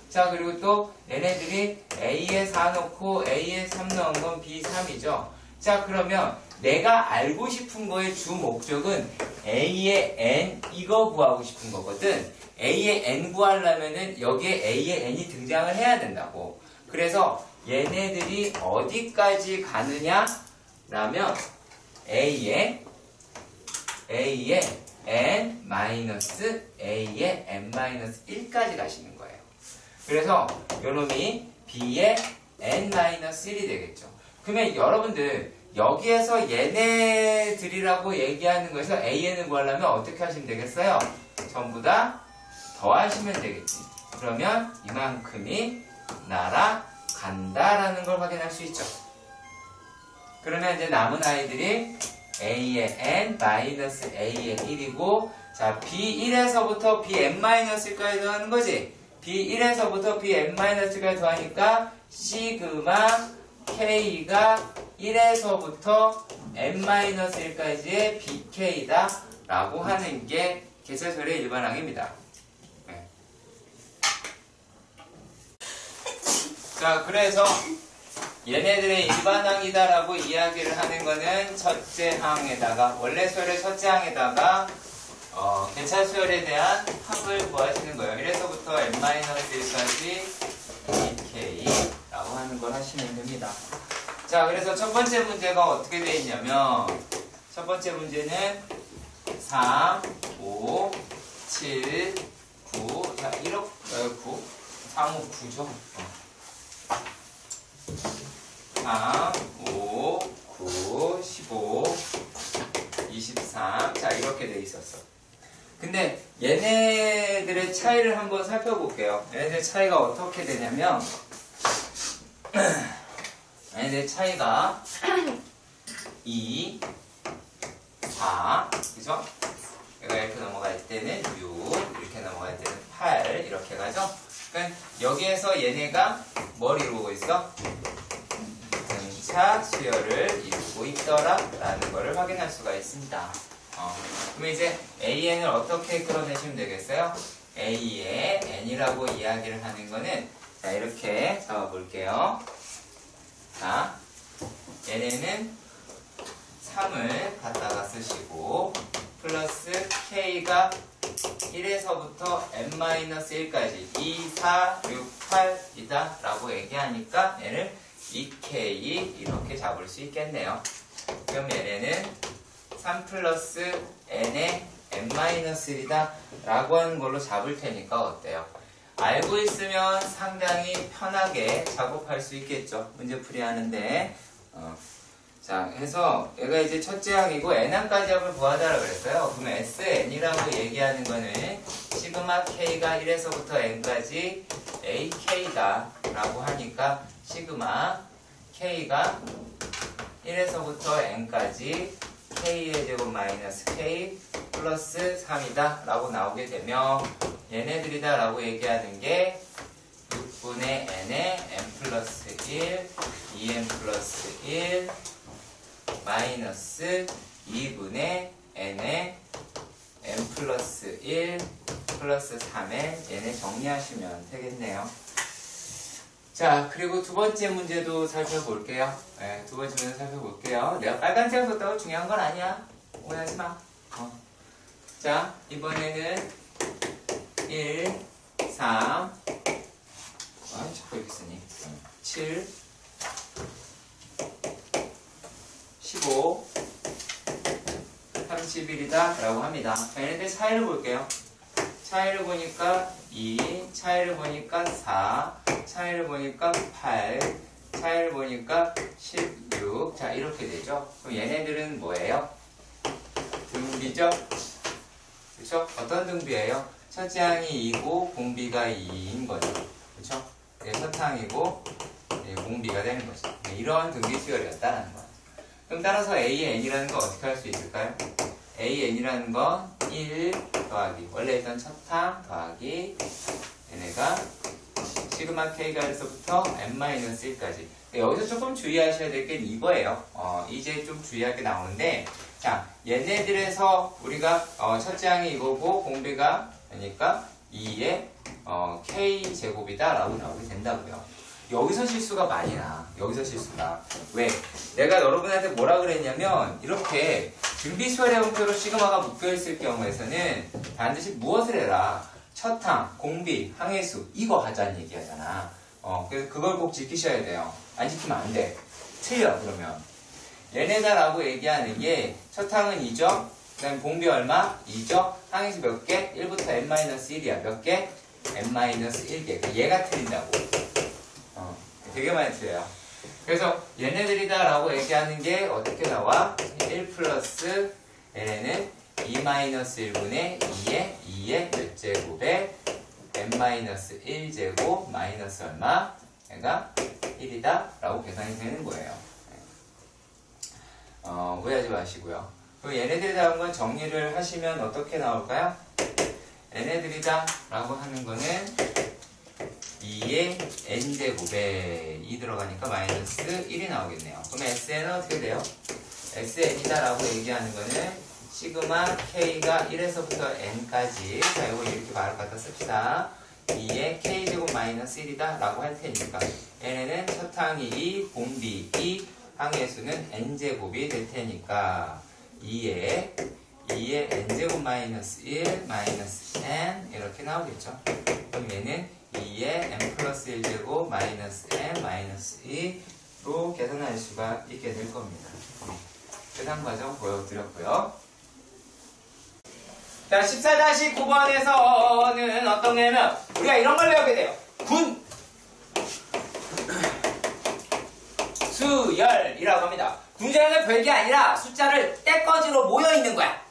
자, 그리고 또 얘네들이 A에 4 넣고 A에 3 넣은 건 B3이죠. 자, 그러면 내가 알고 싶은 거의 주 목적은 A의 N 이거 구하고 싶은 거거든. A의 N 구하려면은 여기에 A의 N이 등장을 해야 된다고. 그래서 얘네들이 어디까지 가느냐? 라면 A의 N 마이너스 A의 N-1까지 가시는 거예요. 그래서 요놈이 B의 N-1이 되겠죠. 그러면 여러분들 여기에서 얘네들이라고 얘기하는 거에서 AN을 구하려면 어떻게 하시면 되겠어요? 전부 다 더하시면 되겠지. 그러면 이만큼이 날아간다라는 걸 확인할 수 있죠. 그러면 이제 남은 아이들이 A의 N 마이너스 A의 1이고, 자, B1에서부터 Bn-1까지 더하는 거지. B1에서부터 Bn-1까지 더하니까 시그마 K가 1에서부터 n-1까지의 BK다 라고 하는 게 개체설의 일반항입니다. 네. 자, 그래서 얘네들의 일반항이다 라고 이야기를 하는 거는 첫째 항에다가, 원래 수열의 첫째 항에다가 개차 수열에 대한 합을 구하시는 거예요. 1에서부터 n-1까지 BK 라고 하는 걸 하시면 됩니다. 자, 그래서 첫 번째 문제가 어떻게 되어 있냐면, 첫 번째 문제는 3, 5, 7, 9, 자, 1억, 9, 3, 5, 9죠. 3, 5, 9, 15, 23. 자, 이렇게 돼 있었어. 근데 얘네들의 차이를 한번 살펴볼게요. 얘네들의 차이가 어떻게 되냐면, 얘네들의 차이가 2, 4, 그죠? 얘가 이렇게 넘어갈 때는 6, 이렇게 넘어갈 때는 8, 이렇게 가죠? 그러니까 여기에서 얘네가 뭘 이루고 있어? 등차 수열을 이루고 있더라 라는 것을 확인할 수가 있습니다. 그럼 이제 AN을 어떻게 끌어내시면 되겠어요? A의 N이라고 이야기를 하는 거는, 자, 이렇게 잡아볼게요. 자, 얘네는 3을 갖다가 쓰시고, 플러스 K가 1에서부터 n-1까지 2, 4, 6, 8이다 라고 얘기하니까 얘를 2K 이렇게 잡을 수 있겠네요. 그럼 얘네는 3 플러스 n의 n-1이다 라고 하는 걸로 잡을 테니까 어때요? 알고 있으면 상당히 편하게 작업할 수 있겠죠. 문제풀이 하는데. 자, 해서 얘가 이제 첫째 항이고 n항까지 합을 구하자라고 그랬어요. 그러면 SN이라고 얘기하는 거는 시그마 K가 1에서부터 n까지 AK다 라고 하니까 시그마 K가 1에서부터 n까지 K의 제곱 마이너스 K 플러스 3이다 라고 나오게 되면 얘네들이다 라고 얘기하는 게 6분의 n의 n 플러스 1, 2n 플러스 1 마이너스 2분의 n의 n 플러스 1 플러스 3에 얘네 정리하시면 되겠네요. 자, 그리고 두 번째 문제도 살펴볼게요. 네, 두 번째 문제 살펴볼게요. 내가 빨간색을 썼다고 중요한 건 아니야. 오해하지 마. 자, 이번에는 1, 3, 자꾸 이렇게 쓰니. 7, 15, 31이다 라고 합니다. 자, 얘네들 차이를 볼게요. 차이를 보니까 2, 차이를 보니까 4, 차이를 보니까 8, 차이를 보니까 16. 자, 이렇게 되죠. 그럼 얘네들은 뭐예요? 등비죠? 그쵸? 어떤 등비예요? 첫째 항이 2고 공비가 2인 거죠. 그쵸? 네, 첫 항이고 네, 공비가 되는 거죠. 네, 이런 등비 수열이었다는 거예요. 그럼 따라서 AN이라는 거 어떻게 할 수 있을까요? AN이라는 건 1 더하기 원래 있던 첫항 더하기 얘네가 시그마 K가 1에서부터 N-1까지. 여기서 조금 주의하셔야 될 게 이거예요. 이제 좀 주의할 게 나오는데, 자, 얘네들에서 우리가 첫째 항이 이거고 공비가 그러니까 2의 K제곱이다 라고 나오게 된다고요. 여기서 실수가 많이 나. 여기서 실수가. 왜? 내가 여러분한테 뭐라 그랬냐면 이렇게 등비수열의 형태로 시그마가 묶여있을 경우에서는 반드시 무엇을 해라? 첫항, 공비, 항해수 이거 하자는 얘기하잖아. 그래서 그걸 꼭 지키셔야 돼요. 안 지키면 안 돼. 틀려 그러면. 얘네다라고 얘기하는 게 첫항은 2죠. 그 다음에 공비 얼마? 2죠. 항해수 몇 개? 1부터 n-1이야. 몇 개? n-1개. 얘가 틀린다고. 되게 많이 틀려요. 그래서 얘네들이다라고 얘기하는 게 어떻게 나와? 1 플러스 얘네는 2-1분의 2의 몇 제곱에 n-1제곱 마이너스 얼마? 얘가 1이다 라고 계산이 되는 거예요. 오해하지 마시고요. 그리고 얘네들이다 건 정리를 하시면 어떻게 나올까요? 얘네들이다 라고 하는 거는 2의 n제곱에 2 들어가니까 마이너스 1이 나오겠네요. 그럼 SN은 어떻게 돼요? SN이다 라고 얘기하는 거는 시그마 K가 1에서부터 N까지. 자, 이거 이렇게 바로 갖다 씁시다. 2의 K제곱 마이너스 1이다 라고 할 테니까 얘네는 첫항이 2, 공비 2, 항해수는 N제곱이 될 테니까 2의 N제곱 마이너스 1 마이너스 N 이렇게 나오겠죠. 그럼 얘는 2의 n 플러스 1제곱 마이너스 n 마이너스 2로 계산할 수가 있게 될 겁니다. 계산 과정 보여드렸고요. 자, 14-9번에서는 어떤 거냐면 우리가 이런 걸 배우게 돼요. 군 수열이라고 합니다. 군수열은 별게 아니라 숫자를 떼거지로 모여있는 거야.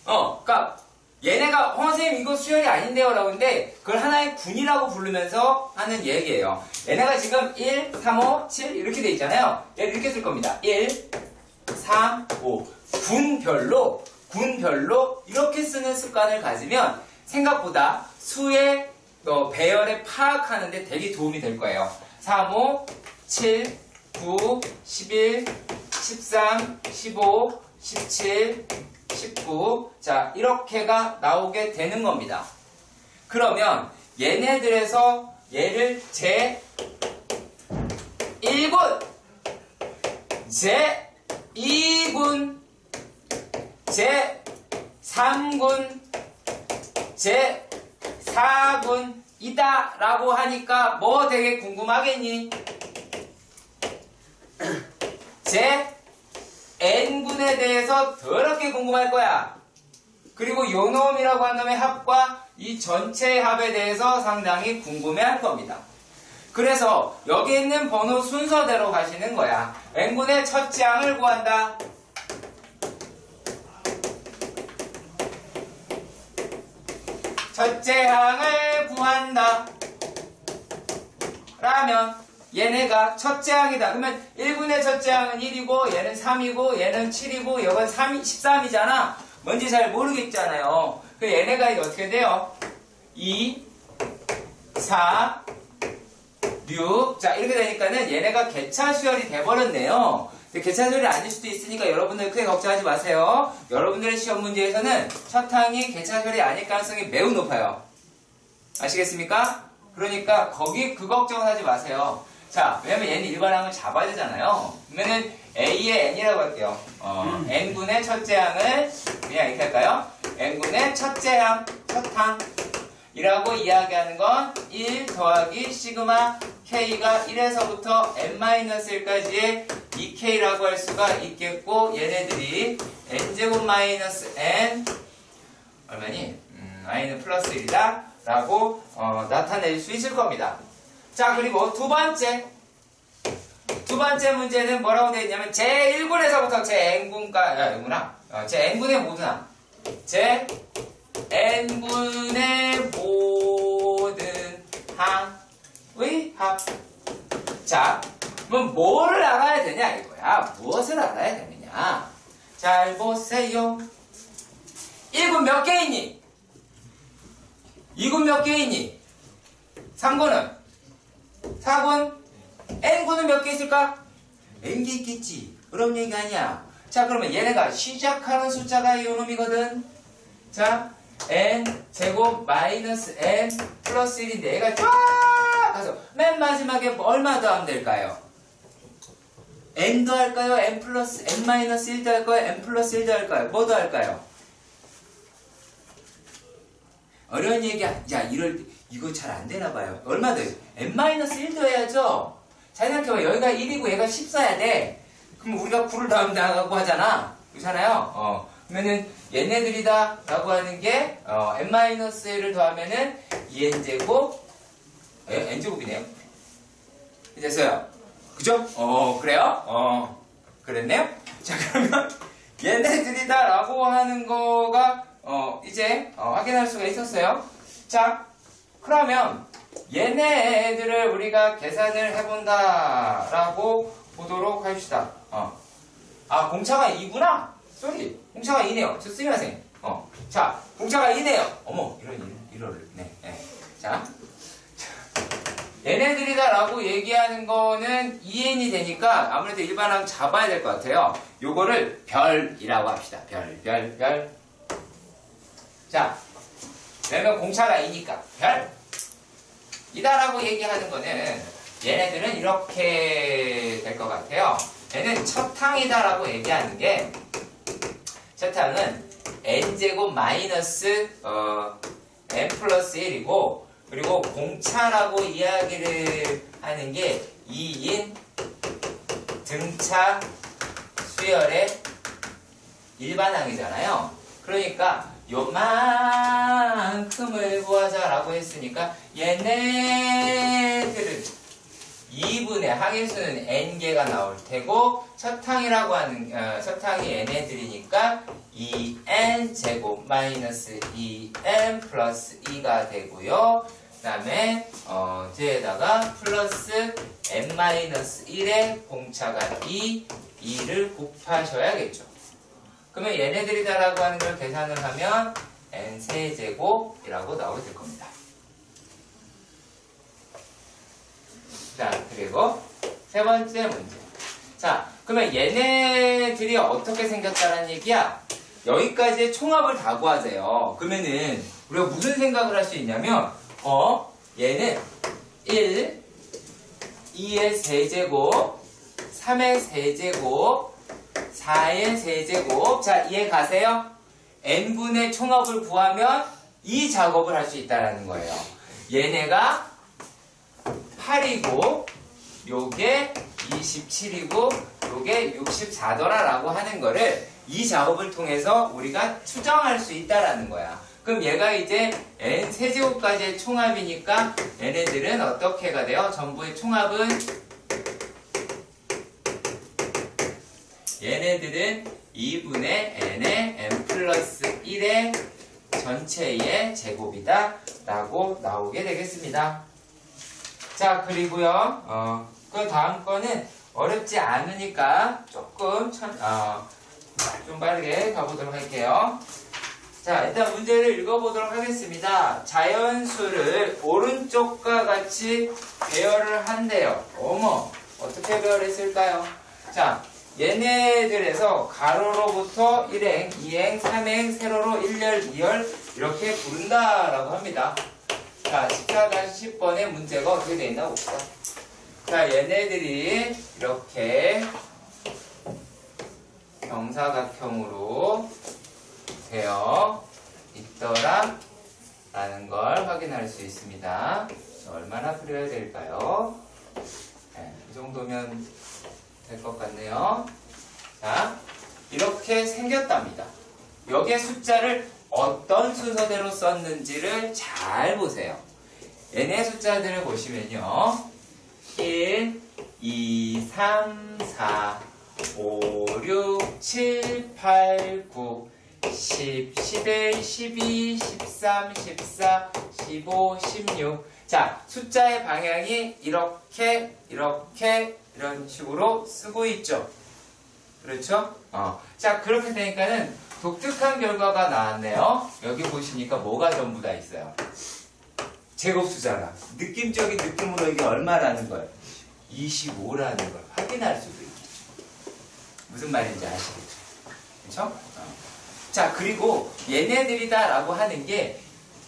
그러니까 얘네가 선생님 이거 수열이 아닌데요 라고 하는데 그걸 하나의 군이라고 부르면서 하는 얘기예요. 얘네가 지금 1, 3, 5, 7 이렇게 돼 있잖아요. 얘를 이렇게 쓸 겁니다. 1, 3, 5 군별로 이렇게 쓰는 습관을 가지면 생각보다 수의 배열에 파악하는데 되게 도움이 될 거예요. 3, 5, 7, 9, 11, 13, 15, 17, 19. 자, 이렇게가 나오게 되는 겁니다. 그러면 얘네들에서 얘를 제1군, 제2군, 제3군, 제4군 이다 라고 하니까 뭐 되게 궁금하겠니? N군에 대해서 더럽게 궁금할 거야. 그리고 요 놈이라고 한 놈의 합과 이 전체의 합에 대해서 상당히 궁금해할 겁니다. 그래서 여기 있는 번호 순서대로 가시는 거야. N군의 첫째 항을 구한다. 첫째 항을 구한다. 라면 얘네가 첫째 항이다. 그러면 1군의 첫째 항은 1이고 얘는 3이고 얘는 7이고 이건 13이잖아. 뭔지 잘 모르겠잖아요. 그 얘네가 이게 어떻게 돼요? 2, 4, 6. 자, 이렇게 되니까는 얘네가 개차수열이 돼버렸네요. 개차수열이 아닐 수도 있으니까 여러분들 크게 걱정하지 마세요. 여러분들의 시험 문제에서는 첫 항이 개차수열이 아닐 가능성이 매우 높아요. 아시겠습니까? 그러니까 거기 그 걱정은 하지 마세요. 자, 왜냐면 얘는 일반항을 잡아야 되잖아요. 그러면은 A의 N이라고 할게요. N분의 첫째 항을 그냥 이렇게 할까요? N분의 첫째 항, 첫 항이라고 이야기하는 건 1 더하기 시그마 K가 1에서부터 N-1까지의 2K라고 할 수가 있겠고, 얘네들이 N제곱 마이너스 N 얼마니? N은 플러스 1이다 라고 나타낼 수 있을 겁니다. 자, 그리고 두 번째 문제는 뭐라고 되어 있냐면 제1군에서부터 제 n분의 모든 항 n분의 모든 항의 합. 자, 그럼 뭐를 알아야 되냐 이거야. 무엇을 알아야 되느냐. 잘 보세요. 1군 몇 개 있니? 2군 몇 개 있니? 3군은? 4군? n군은 몇 개 있을까? n개 있겠지. 그런 얘기 아니야. 자, 그러면 얘네가 시작하는 숫자가 이놈이거든. 자, n 제곱 마이너스 n 플러스 1인데 얘가 쫙 가서 맨 마지막에 얼마 더하면 될까요? n 더할까요? n 플러스 n 마이너스 1 더할까요? n 플러스 1 더할까요? 뭐 더할까요? 어려운 얘기, 야, 이거 잘 안 되나 봐요. 얼마 더? n-1 더해야죠? 잘 생각해봐. 여기가 1이고 얘가 10 써야 돼. 그럼 우리가 9를 더한다고 하잖아. 그렇잖아요? 그러면은 얘네들이다 라고 하는 게 n-1을 더하면은 2n제곱 n제곱이네요. 됐어요. 그죠? 그래요? 그랬네요? 자, 그러면 얘네들이다 라고 하는 거가 이제 확인할 수가 있었어요. 자, 그러면 얘네들을 우리가 계산을 해본다 라고 보도록 합시다. 공차가 2구나? 쏘리, 공차가 2네요. 저 스미마생. 자, 공차가 2네요. 어머, 이럴. 네. 자, 얘네들이다 라고 얘기하는 거는 2n이 되니까 아무래도 일반항 잡아야 될 것 같아요. 요거를 별이라고 합시다. 별. 자, 왜냐면 공차가 2니까 별 이다라고 얘기하는 거는 얘네들은 이렇게 될 것 같아요. 얘는 첫 항이다라고 얘기하는 게 첫 항은 n제곱 마이너스 n 플러스 1이고, 그리고 공차라고 이야기를 하는 게 2인 등차 수열의 일반항이잖아요. 그러니까 요만큼을 구하자라고 했으니까 얘네들은 2분의 항의수는 n개가 나올 테고, 첫 항이라고 하는 첫 항이 얘네들이니까 2n 제곱 마이너스 2n 플러스 2가 되고요. 그 다음에 뒤에다가 플러스 n 마이너스 1에 공차가 2를 곱하셔야겠죠. 그러면 얘네들이다라고 하는 걸 계산을 하면 n 세제곱이라고 나오게 될 겁니다. 자, 그리고 세 번째 문제. 자, 그러면 얘네들이 어떻게 생겼다는 얘기야? 여기까지의 총합을 다 구하세요. 그러면은 우리가 무슨 생각을 할 수 있냐면 얘는 1, 2의 세제곱, 3의 세제곱, 4의 세제곱. 자, 이해 가세요? n분의 총합을 구하면 이 작업을 할 수 있다는 거예요. 얘네가 8이고 요게 27이고 요게 64더라라고 하는 거를 이 작업을 통해서 우리가 추정할 수 있다라는 거야. 그럼 얘가 이제 n 세제곱까지의 총합이니까 얘네들은 어떻게가 돼요? 전부의 총합은 얘네들은 2분의 n의 n 플러스 1의 전체의 제곱이다 라고 나오게 되겠습니다. 자, 그리고요 그 다음 거는 어렵지 않으니까 조금 좀 빠르게 가보도록 할게요. 자, 일단 문제를 읽어보도록 하겠습니다. 자연수를 오른쪽과 같이 배열을 한대요. 어머, 어떻게 배열했을까요? 자, 얘네들에서 가로로부터 1행, 2행, 3행, 세로로 1열, 2열 이렇게 부른다라고 합니다. 자, 14-10번의 문제가 어떻게 되어 있나 봅시다. 자, 얘네들이 이렇게 정사각형으로 되어 있더라 라는 걸 확인할 수 있습니다. 얼마나 그려야 될까요? 네, 이 정도면 될 것 같네요. 자, 이렇게 생겼답니다. 여기에 숫자를 어떤 순서대로 썼는지를 잘 보세요. 얘네 숫자들을 보시면요. 1, 2, 3, 4, 5, 6, 7, 8, 9, 10, 11, 12, 13, 14, 15, 16. 자, 숫자의 방향이 이렇게 이런 식으로 쓰고 있죠. 그렇죠? 자, 그렇게 되니까는 독특한 결과가 나왔네요. 여기 보시니까 뭐가 전부 다 있어요? 제곱수잖아. 느낌적인 느낌으로 이게 얼마라는 걸 25라는 걸 확인할 수도 있겠죠. 무슨 말인지 아시겠죠? 그렇죠? 자, 그리고 얘네들이다 라고 하는 게,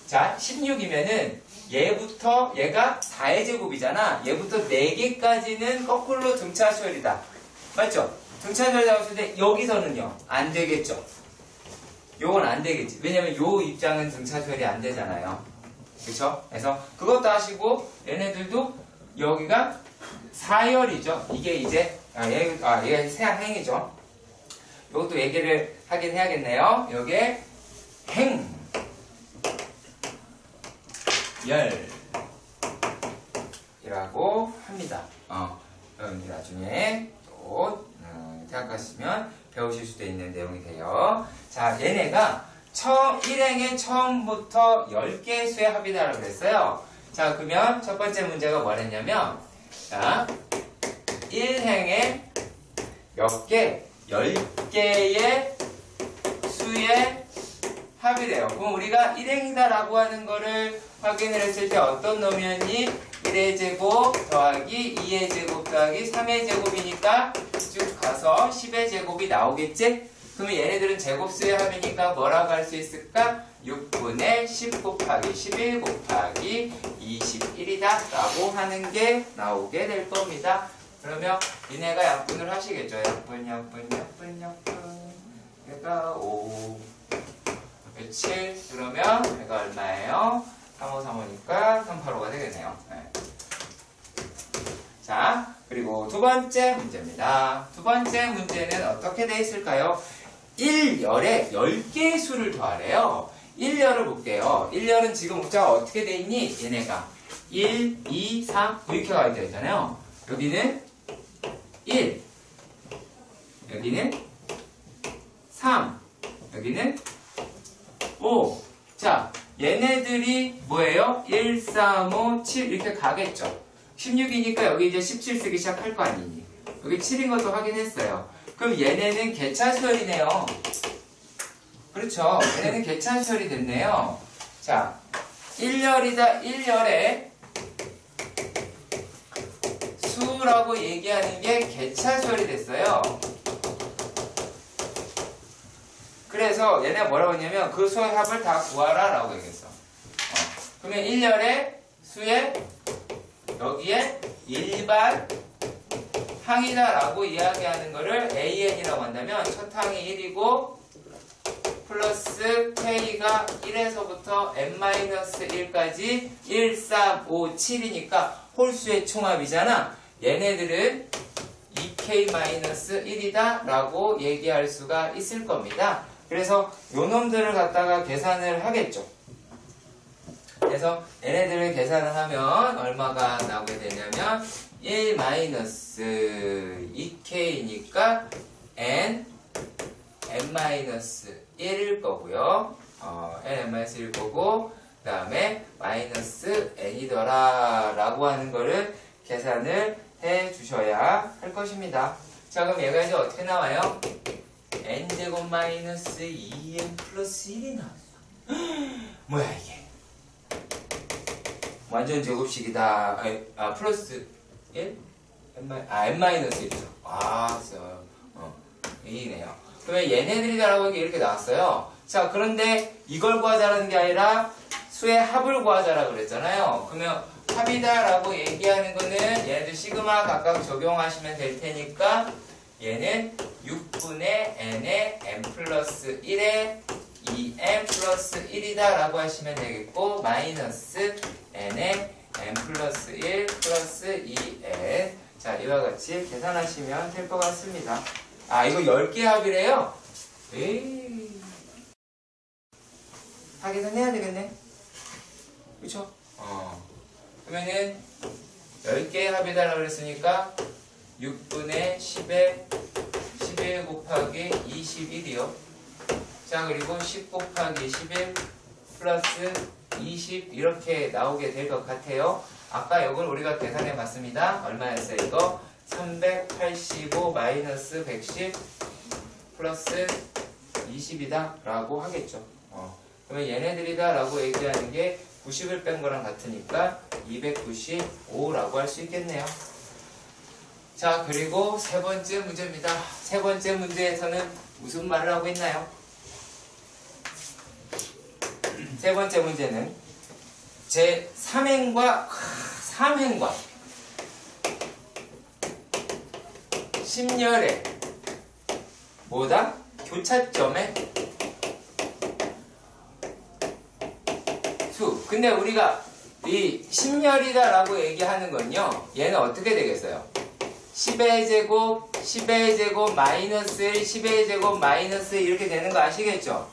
자, 16이면은 얘부터 얘가 4의 제곱이잖아. 얘부터 4개까지는 거꾸로 등차수열이다. 맞죠? 등차수열 나왔을 때 여기서는요 안 되겠죠. 요건 안 되겠지. 왜냐면 요 입장은 등차수열이 안 되잖아요. 그쵸? 그래서 그것도 하시고 얘네들도 여기가 4열이죠. 이게 이제 얘가 행이죠. 이것도 얘기를 하긴 해야겠네요. 요게 행 열이라고 합니다. 여러분들 나중에 또 대학 가시면 배우실 수도 있는 내용이 돼요. 자, 얘네가 1행의 처음부터 10개의 수의 합이다라고 그랬어요. 자, 그러면 첫 번째 문제가 뭐랬냐면, 자, 1행의 몇 개? 10개의 수의 합이래요. 그럼 우리가 1행이다라고 하는 거를 확인을 했을 때 어떤 놈이었니? 1의 제곱 더하기 2의 제곱 더하기 3의 제곱이니까 쭉 가서 10의 제곱이 나오겠지? 그러면 얘네들은 제곱수의 합이니까 뭐라고 할 수 있을까? 6분의 10 곱하기 11 곱하기 21이다 라고 하는 게 나오게 될 겁니다. 그러면 얘네가 약분을 하시겠죠? 약분 얘가 5 7 그러면 얘가 얼마예요? 3535니까 385가 되겠네요. 네. 자, 그리고 두 번째 문제입니다. 두 번째 문제는 어떻게 되어 있을까요? 1열에 10개의 수를 더하래요. 1열을 볼게요. 1열은 지금 문자가 어떻게 되어 있니? 얘네가 1, 2, 3 이렇게 가 있잖아요. 여기는 1, 여기는 3, 여기는 5. 자, 얘네들이 뭐예요? 1, 3, 5, 7 이렇게 가겠죠. 16이니까 여기 이제 17 쓰기 시작할 거 아니니. 여기 7인 것도 확인했어요. 그럼 얘네는 계차수열이네요. 그렇죠. 얘네는 계차수열이 됐네요. 자, 1열이다. 1열에 수라고 얘기하는 게 계차수열이 됐어요. 그래서 얘네가 뭐라고 했냐면 그 수의 합을 다 구하라 라고 얘기했어. 그러면 1열의 수에 여기에 일반 항이다 라고 이야기하는 거를 AN이라고 한다면 첫 항이 1이고 플러스 K가 1에서부터 N-1까지 1, 3, 5, 7이니까 홀수의 총합이잖아. 얘네들은 2K-1이다 라고 얘기할 수가 있을 겁니다. 그래서 요 놈들을 갖다가 계산을 하겠죠. 그래서 얘네들을 계산을 하면 얼마가 나오게 되냐면 1-2K니까 N-1일 거고요. N-1일 거고 그 다음에 마이너스 N이더라 라고 하는 거를 계산을 해 주셔야 할 것입니다. 자, 그럼 얘가 이제 어떻게 나와요? N제곱 마이너스 2N 플러스 1이 나왔어. 뭐야 이게? 완전 제곱식이다. 플러스 1? N-1이죠. 이네요. 그러면 얘네들이다라고 이렇게 나왔어요. 자, 그런데 이걸 구하자는 게 아니라 수의 합을 구하자라 그랬잖아요. 그러면 합이다라고 얘기하는 거는 얘네들 시그마 각각 적용하시면 될 테니까 얘는 6분의 n의 n 플러스 1의 2n 플러스 1이다 라고 하시면 되겠고, 마이너스 n의 n 플러스 1 플러스 2n. 자, 이와 같이 계산하시면 될 것 같습니다. 아, 이거 10개 합이래요? 에이. 다 계산해야 되겠네. 그쵸? 그러면은 10개의 합이다라고 그랬으니까 6분의 10에 11 곱하기 21이요. 자, 그리고 10 곱하기 11 플러스 20 이렇게 나오게 될 것 같아요. 아까 이걸 우리가 계산해 봤습니다. 얼마였어요? 이거 385 마이너스 110 플러스 20이다 라고 하겠죠. 그러면 얘네들이다 라고 얘기하는 게 90을 뺀 거랑 같으니까 295라고 할 수 있겠네요. 자, 그리고 세 번째 문제입니다. 세 번째 문제에서는 무슨 말을 하고 있나요? 세 번째 문제는 제 3행과 3행과 10열의 뭐다? 교차점의 수. 근데 우리가 이 10열이다 라고 얘기하는 건요, 얘는 어떻게 되겠어요? 10의 제곱, 10의 제곱, 마이너스 1, 10의 제곱, 마이너스 1 이렇게 되는 거 아시겠죠?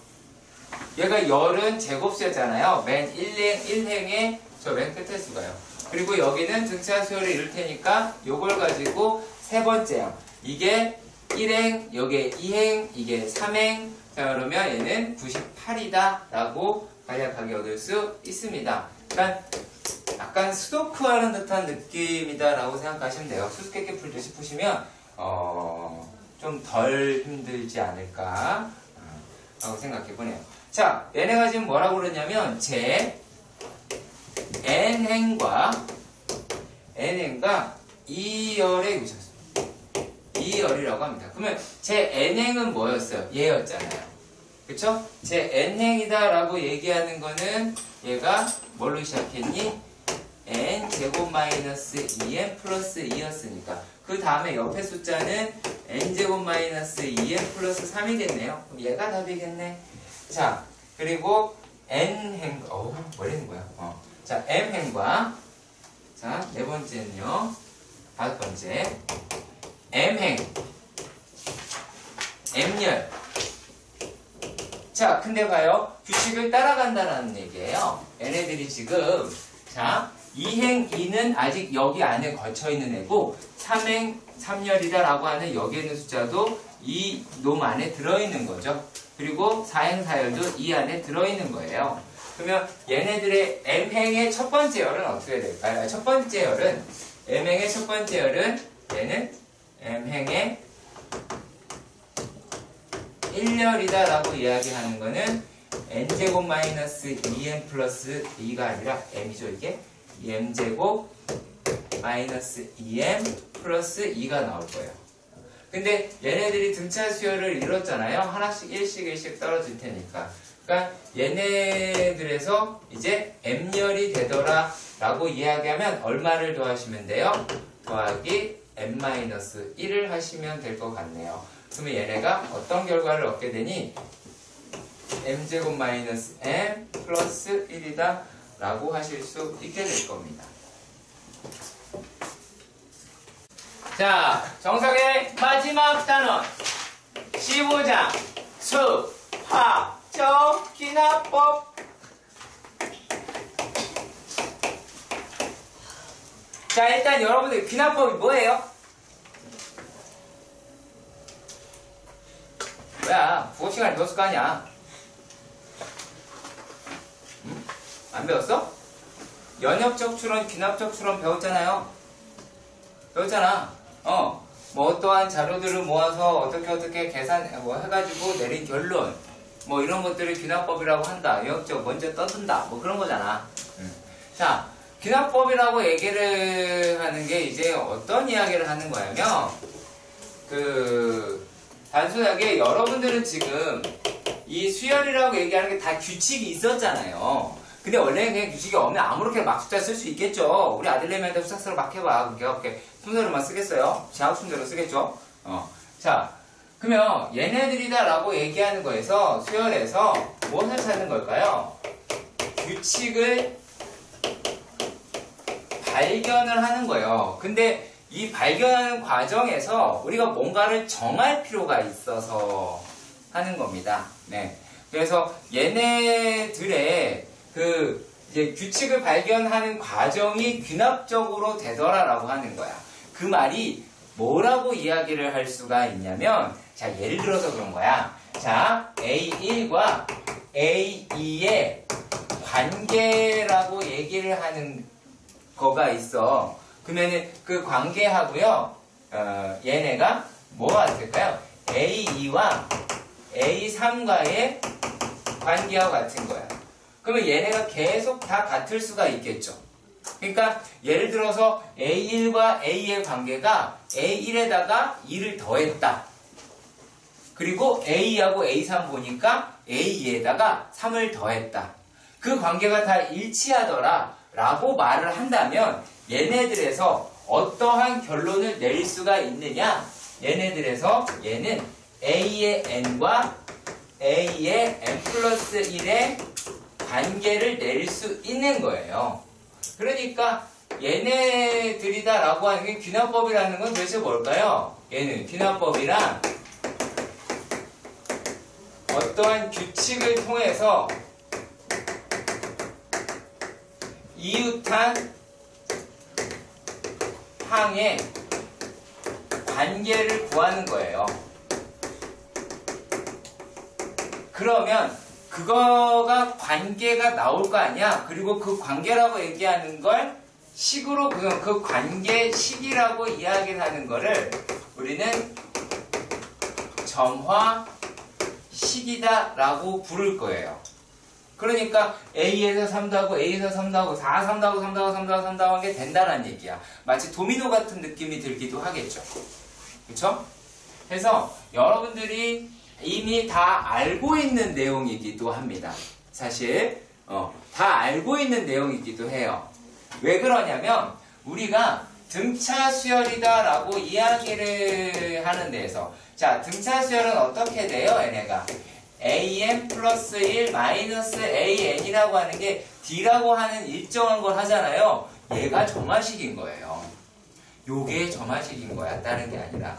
얘가 열은 제곱수였잖아요. 맨 1행에 저 맨 끝에 수가요. 그리고 여기는 등차 수열을 이룰 테니까 요걸 가지고 세 번째요. 이게 1행, 여기에 2행, 이게 3행. 자, 그러면 얘는 98이다 라고 간략하게 얻을 수 있습니다. 그러니까 약간 수도크하는 듯한 느낌이다 라고 생각하시면 돼요. 수수께끼 풀듯이 푸시면 좀 덜 힘들지 않을까 라고 생각해 보네요. 자, 얘네가 지금 뭐라고 그러냐면 제 n행과 2열의 교차수 2열이라고 합니다. 그러면 제 n행은 뭐였어요? 얘였잖아요. 그쵸? 제 n행이다 라고 얘기하는 거는 얘가 뭘로 시작했니? n제곱 마이너스 2n 플러스 2였으니까 그 다음에 옆에 숫자는 n제곱 마이너스 2n 플러스 3이겠네요. 그럼 얘가 답이겠네. 자, 그리고 n행, 뭐라는 거야? 자, m행과, 자, 네 번째는요, 다섯 번째, m행, m열. 자, 근데 봐요. 규칙을 따라간다는 얘기예요. 얘네들이 지금, 자, 2행 2는 아직 여기 안에 걸쳐있는 애고, 3행 3열이다 라고 하는 여기 있는 숫자도 이 놈 안에 들어있는 거죠. 그리고 4행 4열도 이 안에 들어있는 거예요. 그러면 얘네들의 m행의 첫 번째 열은 어떻게 될까요? 첫 번째 열은, m행의 첫 번째 열은, 얘는 m행의 1열이다 라고 이야기하는 거는 n제곱 마이너스 2n 플러스 2가 아니라 m이죠, 이게. m제곱 마이너스 2m 플러스 2가 나올 거예요. 근데 얘네들이 등차 수열을 이뤘잖아요. 하나씩 1씩 떨어질 테니까. 그러니까 얘네들에서 이제 m열이 되더라 라고 이야기하면 얼마를 더하시면 돼요? 더하기 m-1을 하시면 될 것 같네요. 그러면 얘네가 어떤 결과를 얻게 되니? m제곱 마이너스 m 플러스 1이다 라고 하실 수 있게 될 겁니다. 자, 정석의 마지막 단원 15장 수학적 기납법. 자, 일단 여러분들 기납법이 뭐예요? 뭐야, 국어 시간에 배웠을 거 아니야? 응? 안 배웠어? 연역적 추론, 귀납적 추론 배웠잖아요. 배웠잖아. 뭐 어떠한 자료들을 모아서 어떻게 계산 해가지고 내린 결론, 뭐 이런 것들을 귀납법이라고 한다. 연역적 먼저 떠든다. 뭐 그런 거잖아. 자, 귀납법이라고 얘기를 하는 게 이제 어떤 이야기를 하는 거냐면, 단순하게 여러분들은 지금 이 수열이라고 얘기하는 게 다 규칙이 있었잖아요. 근데 원래는 그냥 규칙이 없는 아무렇게나 막 숫자 쓸 수 있겠죠. 우리 아들내미한테 수학서를 막 해봐. 그렇게 순서로만 쓰겠어요? 제하고 순서로 쓰겠죠. 자, 그러면 얘네들이다라고 얘기하는 거에서 수열에서 무엇을 찾는 걸까요? 규칙을 발견을 하는 거예요. 근데 이 발견하는 과정에서 우리가 뭔가를 정할 필요가 있어서 하는 겁니다. 네. 그래서 얘네들의 이제 규칙을 발견하는 과정이 귀납적으로 되더라라고 하는 거야. 그 말이 뭐라고 이야기를 할 수가 있냐면, 자, 예를 들어서 그런 거야. 자, A1과 A2의 관계라고 얘기를 하는 거가 있어. 그러면은 그 관계하고요, 얘네가 뭐가 같을까요? A2와 A3과의 관계와 같은 거야. 그러면 얘네가 계속 다 같을 수가 있겠죠. 그러니까 예를 들어서 A1과 A의 관계가 A1에다가 2를 더했다. 그리고 A2하고 A3 보니까 A2에다가 3을 더했다. 그 관계가 다 일치하더라 라고 말을 한다면 얘네들에서 어떠한 결론을 내릴 수가 있느냐? 얘네들에서 얘는 A의 n과 A의 n 플러스 1의 관계를 내릴 수 있는 거예요. 그러니까 얘네들이다 라고 하는 게 귀납법이라는 건 도대체 뭘까요? 얘는 귀납법이란 어떠한 규칙을 통해서 이웃한 항의 관계를 구하는 거예요. 그러면 그거가 관계가 나올 거 아니야? 그리고 그 관계라고 얘기하는 걸 식으로 그 관계 식이라고 이야기를 하는 거를 우리는 점화 식이다 라고 부를 거예요. 그러니까 A에서 3도 하고 A에서 3도 하고 4, 3도 하고 3도 하고 3도 하고 3도 하고 게 된다는 얘기야. 마치 도미노 같은 느낌이 들기도 하겠죠. 그쵸? 그래서 여러분들이 이미 다 알고 있는 내용이기도 합니다. 사실 다 알고 있는 내용이기도 해요. 왜 그러냐면 우리가 등차 수열이다 라고 이야기를 하는 데에서, 자, 등차 수열은 어떻게 돼요? 얘네가 an 플러스 1 마이너스 an이라고 하는 게 d라고 하는 일정한 걸 하잖아요. 얘가 점화식인 거예요. 요게 점화식인 거야. 다른 게 아니라.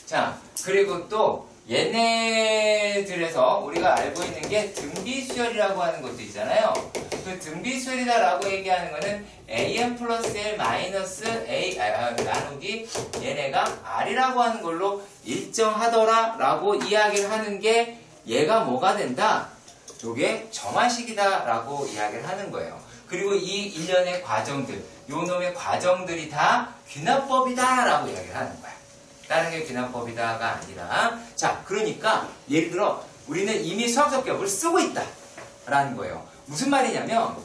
자, 그리고 또 얘네들에서 우리가 알고 있는 게 등비수열이라고 하는 것도 있잖아요. 그 등비수열이다 라고 얘기하는 거는 an 플러스 1 마이너스 a 나누기 얘네가 r이라고 하는 걸로 일정하더라 라고 이야기를 하는 게 얘가 뭐가 된다? 요게 점화식이다 라고 이야기를 하는 거예요. 그리고 이 일련의 과정들, 요 놈의 과정들이 다 귀납법이다 라고 이야기를 하는 거야. 다른 게 귀납법이다가 아니라, 자, 그러니까 예를 들어 우리는 이미 수학적 격을 쓰고 있다 라는 거예요. 무슨 말이냐면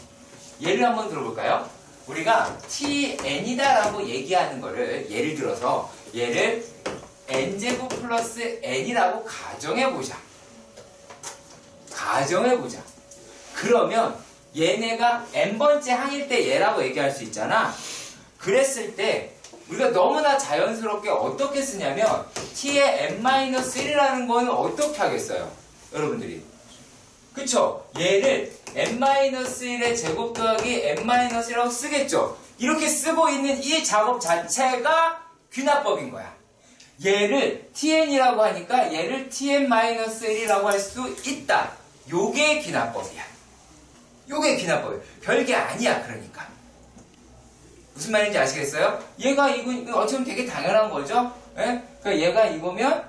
예를 한번 들어볼까요? 우리가 tn이다 라고 얘기하는 거를 예를 들어서 얘를 n제곱 플러스 n이라고 가정해보자. 그러면 얘네가 n번째 항일 때 얘라고 얘기할 수 있잖아. 그랬을 때 우리가 너무나 자연스럽게 어떻게 쓰냐면 t의 n-1이라는 거는 어떻게 하겠어요? 여러분들이. 그쵸? 얘를 n-1의 제곱 더하기 n-1이라고 쓰겠죠? 이렇게 쓰고 있는 이 작업 자체가 귀납법인 거야. 얘를 tn이라고 하니까 얘를 tn-1이라고 할 수 있다. 요게 귀납법이야. 요게 귀납법이야. 별게 아니야. 그러니까. 무슨 말인지 아시겠어요? 얘가 이거 어쩌면 되게 당연한 거죠? 예? 그러니까 얘가 이거면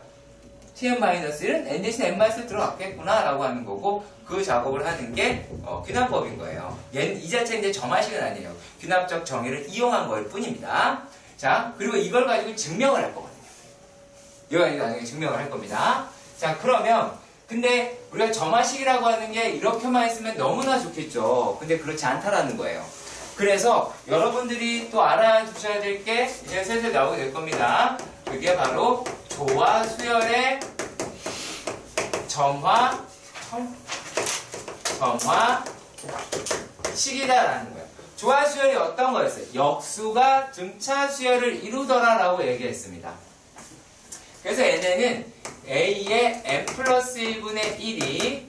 tn-1은 n 대신 n-1 들어갔겠구나 라고 하는 거고, 그 작업을 하는 게 귀납법인 거예요. 얘는 이 자체는 이제 점화식은 아니에요. 귀납적 정의를 이용한 걸 뿐입니다. 자, 그리고 이걸 가지고 증명을 할 거거든요. 이걸 나중에 증명을 할 겁니다. 자, 그러면 근데 우리가 점화식이라고 하는 게 이렇게만 했으면 너무나 좋겠죠. 근데 그렇지 않다라는 거예요. 그래서 여러분들이 또 알아두셔야 될 게 이제 슬슬 나오게 될 겁니다. 그게 바로 조와 수열의 점화식이다라는 거예요. 조화 수열이 어떤 거였어요? 역수가 등차 수열을 이루더라라고 얘기했습니다. 그래서 얘네는 A의 n 플러스 1분의 1이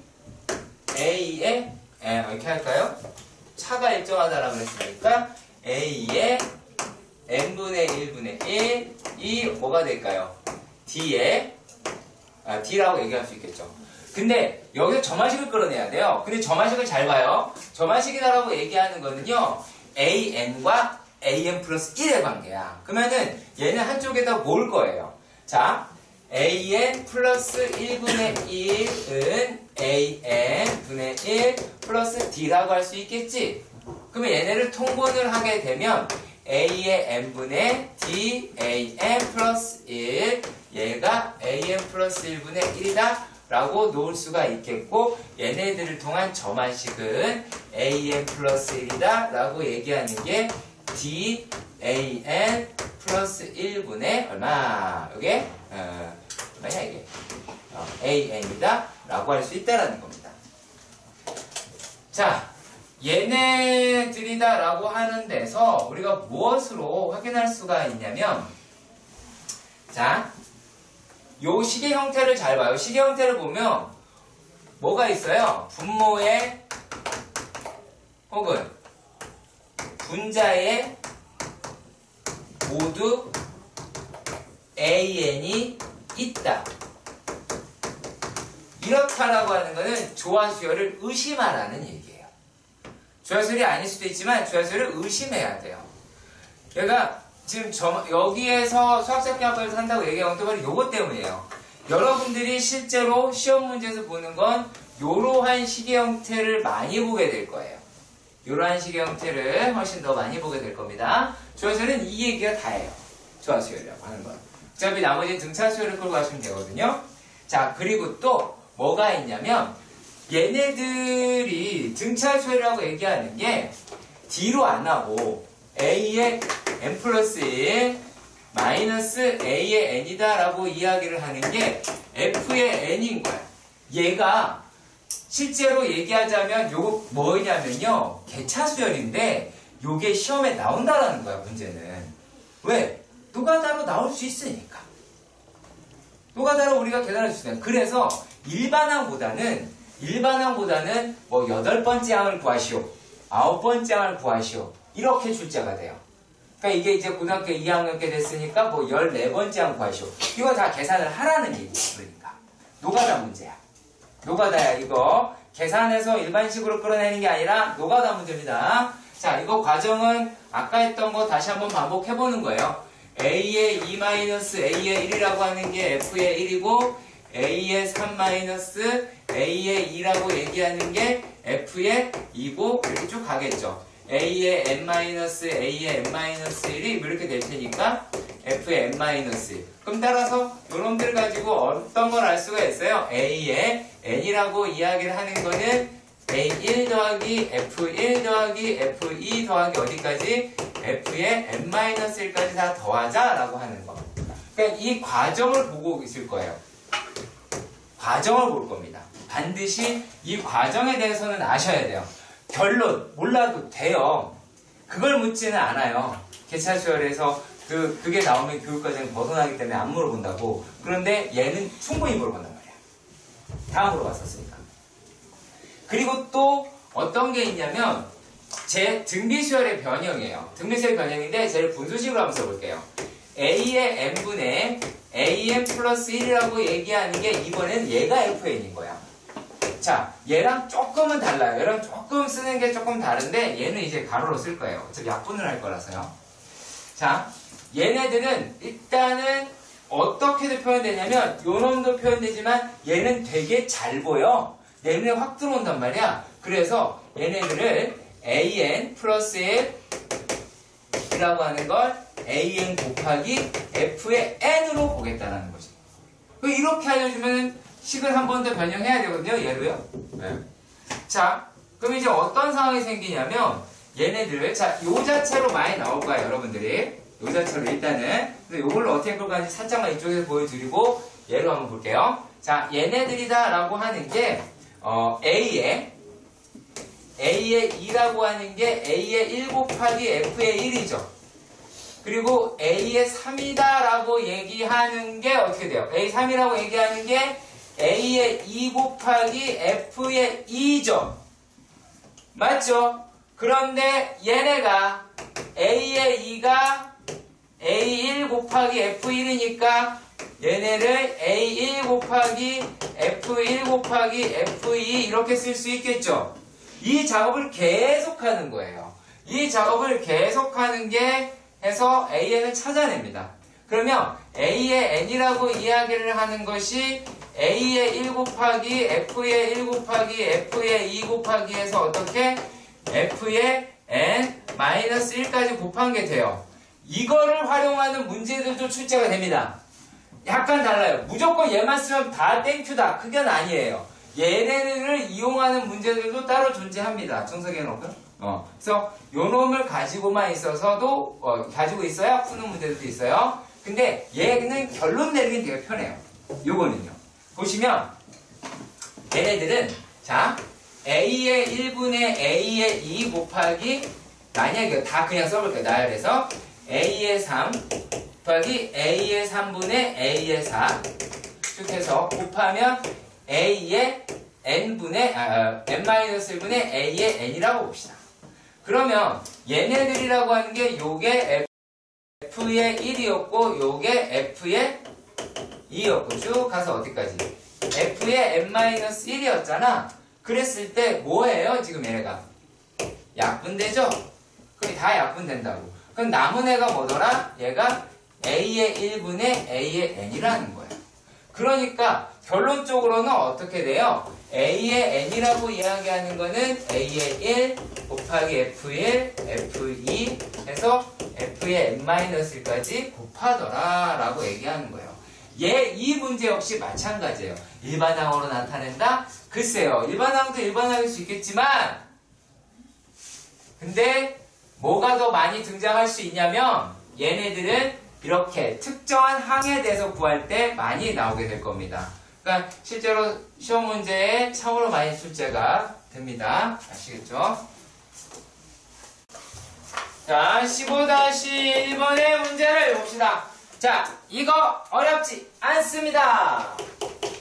A의 이렇게 할까요? 차가 일정하다라고 했으니까 A의 n분의 1분의 1이 뭐가 될까요? D의 D라고 얘기할 수 있겠죠. 근데 여기서 점화식을 끌어내야 돼요. 근데 점화식을 잘 봐요. 점화식이다라고 얘기하는 거는요, AN과 AN 플러스 1의 관계야. 그러면은 얘는 한쪽에다 모을 거예요. 자, AN 플러스 1분의 1은 AN 분의 1 플러스 D라고 할 수 있겠지? 그러면 얘네를 통분을 하게 되면 A의 n분의 D, AN 플러스 1, 얘가 AN 플러스 1분의 1이다 라고 놓을 수가 있겠고, 얘네들을 통한 점화식은 AN 플러스 1이다 라고 얘기하는 게 D, AN 플러스 1분의 얼마? 이게 얼마냐 이게? AN이다 라고 할 수 있다라는 겁니다. 자, 얘네들이다 라고 하는 데서 우리가 무엇으로 확인할 수가 있냐면, 자, 요 시계 형태를 잘 봐요. 시계 형태를 보면 뭐가 있어요? 분모에 혹은 분자에 모두 AN이 있다. 이렇다라고 하는 것은 조화수열을 의심하라는 얘기예요. 조화수열이 아닐 수도 있지만 조화수열을 의심해야 돼요. 그러니까 지금 여기에서 수학자격을 한다고 얘기한 건 바로 요것 때문이에요. 여러분들이 실제로 시험 문제에서 보는 건 요러한 시계 형태를 많이 보게 될 거예요. 요러한 시계 형태를 훨씬 더 많이 보게 될 겁니다. 조화수열은 이 얘기가 다예요. 조화수열이라고 하는 건. 어차피 나머지 등차수열을 끌고 가시면 되거든요. 자, 그리고 또 뭐가 있냐면, 얘네들이 등차수열이라고 얘기하는 게 D로 안 하고 A의 n 플러스 1 마이너스 A의 n이다 라고 이야기를 하는 게 F의 n인 거야. 얘가 실제로 얘기하자면 요거 뭐냐면요, 개차수열인데 요게 시험에 나온다라는 거야. 문제는 왜? 노가다로 나올 수 있으니까. 노가다로 우리가 계산할 수 있으니까. 그래서 일반항보다는 뭐 8번째 항을 구하시오, 9번째 항을 구하시오, 이렇게 출제가 돼요. 그러니까 이게 이제 고등학교 2학년 때 됐으니까 뭐 14번째 항 구하시오. 이거 다 계산을 하라는 얘기야. 그러니까 노가다 문제야. 노가다야. 이거 계산해서 일반식으로 끌어내는 게 아니라 노가다 문제입니다. 자, 이거 과정은 아까 했던 거 다시 한번 반복해보는 거예요. A의 2-A의 1이라고 하는 게 F의 1이고, A의 3-A의 2라고 얘기하는 게 F의 2고, 이렇게 쭉 가겠죠. A의 n-A의 n-1이 이렇게 될 테니까 F의 n-1. 그럼 따라서 이놈들 가지고 어떤 걸 알 수가 있어요? A의 n이라고 이야기를 하는 거는 A1 더하기 F1 더하기 F2 더하기 어디까지? F의 n-1까지 다 더하자 라고 하는 거. 그러니까 이 과정을 보고 있을 거예요. 과정을 볼 겁니다. 반드시 이 과정에 대해서는 아셔야 돼요. 결론 몰라도 돼요. 그걸 묻지는 않아요. 개차수열에서 그게 나오면 교육과정이 벗어나기 때문에 안 물어본다고. 그런데 얘는 충분히 물어본단 말이야. 다 물어봤었으니까. 그리고 또 어떤 게 있냐면 제 등비수열의 변형이에요. 등비수열의 변형인데 쟤를 분수식으로 한번 써볼게요. A의 n분의 AN 플러스 1이라고 얘기하는 게 이번엔 얘가 FN인 거야. 자, 얘랑 조금은 달라요. 얘랑 조금 쓰는 게 조금 다른데 얘는 이제 가로로 쓸 거예요. 어차피 약분을 할 거라서요. 자, 얘네들은 일단은 어떻게도 표현되냐면 요놈도 표현되지만 얘는 되게 잘 보여. 얘는 확 들어온단 말이야. 그래서 얘네들을 AN 플러스 1이라고 하는 걸 AN 곱하기 F의 N으로 보겠다는 거지. 이렇게 알려주면 식을 한 번 더 변형해야 되거든요. 얘로요. 네. 자, 그럼 이제 어떤 상황이 생기냐면 얘네들을 자, 요 자체로 많이 나올 거야, 여러분들이. 요 자체로 일단은. 근데 요걸로 어떻게 끌고 가는지 살짝만 이쪽에서 보여드리고 예로 한번 볼게요. 자, 얘네들이다라고 하는 게 A의 2라고 하는 게 A의 1 곱하기 F의 1이죠. 그리고 A의 3이다라고 얘기하는 게 어떻게 돼요? A 3이라고 얘기하는 게 A의 2 곱하기 F의 2죠. 맞죠? 그런데 얘네가 A의 2가 A1 곱하기 F1이니까 얘네를 A1 곱하기 F1 곱하기 F2 이렇게 쓸 수 있겠죠? 이 작업을 계속하는 거예요. 이 작업을 계속하는 게 해서 AN을 찾아냅니다. 그러면 A의 N이라고 이야기를 하는 것이 A의 1 곱하기 F의 1 곱하기 F의 2 곱하기 해서 어떻게? F의 N-1까지 곱한 게 돼요. 이거를 활용하는 문제들도 출제가 됩니다. 약간 달라요. 무조건 얘만 쓰면 다 땡큐다. 그건 아니에요. 얘네들을 이용하는 문제들도 따로 존재합니다. 정석해 놓고. 그래서 요 놈을 가지고만 있어서도 가지고 있어야 푸는 문제들도 있어요. 근데 얘는 결론 내리긴 되게 편해요. 요거는요. 보시면 얘네들은 자 A의 1분의 A의 2 곱하기 만약에 다 그냥 써볼게요. 나열해서 A의 3 곱하기 A의 3분의 A의 4 쭉 해서 곱하면 A의 N분의 N-1분의 A의 N이라고 봅시다. 그러면 얘네들이라고 하는 게 요게 F의 1이었고 요게 F의 2였고 쭉 가서 어디까지? F의 N-1이었잖아. 그랬을 때 뭐예요? 지금 얘네가 약분되죠? 그게 다 약분된다고. 그럼 남은 애가 뭐더라? 얘가 A의 1분의 A의 N이라는 거예요. 그러니까 결론적으로는 어떻게 돼요? A의 N이라고 이야기하는 거는 A의 1 곱하기 F1, F2 해서 F의 N-1까지 곱하더라 라고 얘기하는 거예요. 이 문제 역시 마찬가지예요. 일반항으로 나타낸다? 글쎄요. 일반항도 일반항일 수 있겠지만 근데 뭐가 더 많이 등장할 수 있냐면 얘네들은 이렇게 특정한 항에 대해서 구할 때 많이 나오게 될 겁니다. 그러니까 실제로 시험 문제에 참으로 많이 출제가 됩니다. 아시겠죠? 자, 15-1번의 문제를 봅시다. 자, 이거 어렵지 않습니다.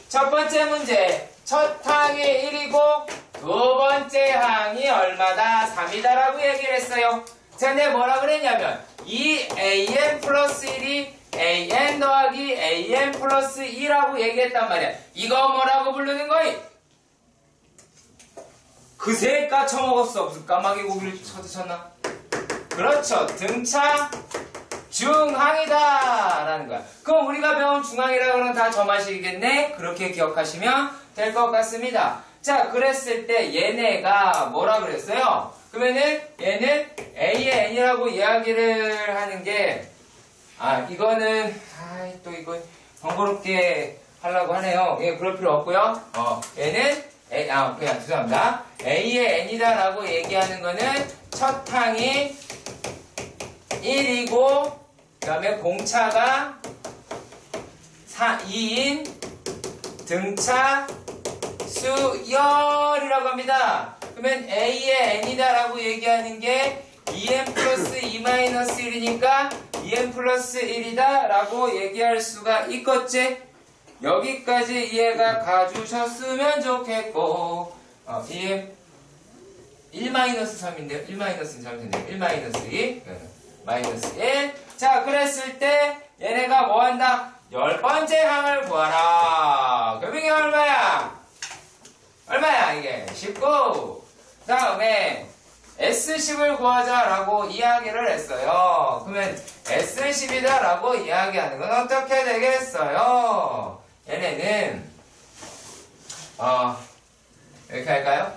첫 번째 문제, 첫 항이 1이고 두 번째 항이 얼마다? 3이다 라고 얘기를 했어요. 자, 근데 뭐라 그랬냐면 이 AN 플러스 1이 AN 더하기 AN 플러스 2라고 얘기했단 말이야. 이거 뭐라고 부르는 거이? 그새 까쳐먹었어. 무슨 까마귀 고기를 쳐드셨나? 그렇죠. 등차 중항이다 라는 거야. 그럼 우리가 배운 중항이라고 하는 건 다 저 맛이겠네? 그렇게 기억하시면 될 것 같습니다. 자, 그랬을 때 얘네가 뭐라 그랬어요? 그러면은 얘는 A의 N이라고 이야기를 하는 게 이거는 또 이거 번거롭게 하려고 하네요. 예, 그럴 필요 없고요. 얘는 그냥 죄송합니다. A의 N이다 라고 얘기하는 거는 첫 항이 1이고 그 다음에 공차가 2인 등차 수열이라고 합니다. 그러면 A의 N이다 라고 얘기하는 게 2n 플러스 2-1이니까 2n 플러스 1이다 라고 얘기할 수가 있겠지? 여기까지 이해가 가주셨으면 좋겠고 1-3인데요. 1-3은 잘못됐네요. 1-2 마이너스 1. 자, 그랬을 때 얘네가 뭐한다? 10번째 항을 구하라. 그럼 이게 얼마야? 얼마야 이게? 19. 다음에 S10을 구하자라고 이야기를 했어요. 그러면 S10이다 라고 이야기하는 건 어떻게 되겠어요? 얘네는 이렇게 할까요?